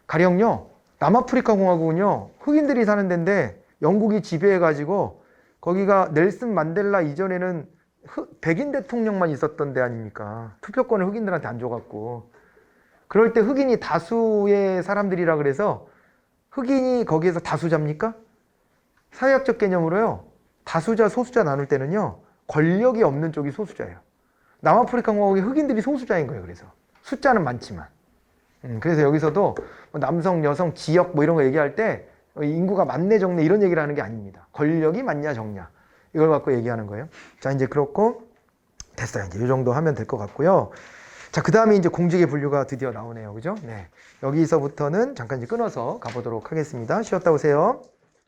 가령요, 남아프리카 공화국은요, 흑인들이 사는 데인데 영국이 지배해가지고 거기가 넬슨 만델라 이전에는 백인 대통령만 있었던 데 아닙니까? 투표권을 흑인들한테 안 줘갖고. 그럴 때 흑인이 다수의 사람들이라 그래서 흑인이 거기에서 다수자입니까? 사회학적 개념으로요, 다수자, 소수자 나눌 때는요, 권력이 없는 쪽이 소수자예요. 남아프리카 공화국의 흑인들이 소수자인 거예요. 그래서 숫자는 많지만. 그래서 여기서도 남성, 여성, 지역 뭐 이런 거 얘기할 때 인구가 많네 적네 이런 얘기를 하는 게 아닙니다. 권력이 많냐 적냐 이걸 갖고 얘기하는 거예요. 자, 이제 그렇고 됐어요. 이제 이 정도 하면 될 것 같고요. 자, 그 다음에 이제 공직의 분류가 드디어 나오네요. 그죠? 네. 여기서부터는 잠깐 이제 끊어서 가보도록 하겠습니다. 쉬었다 오세요.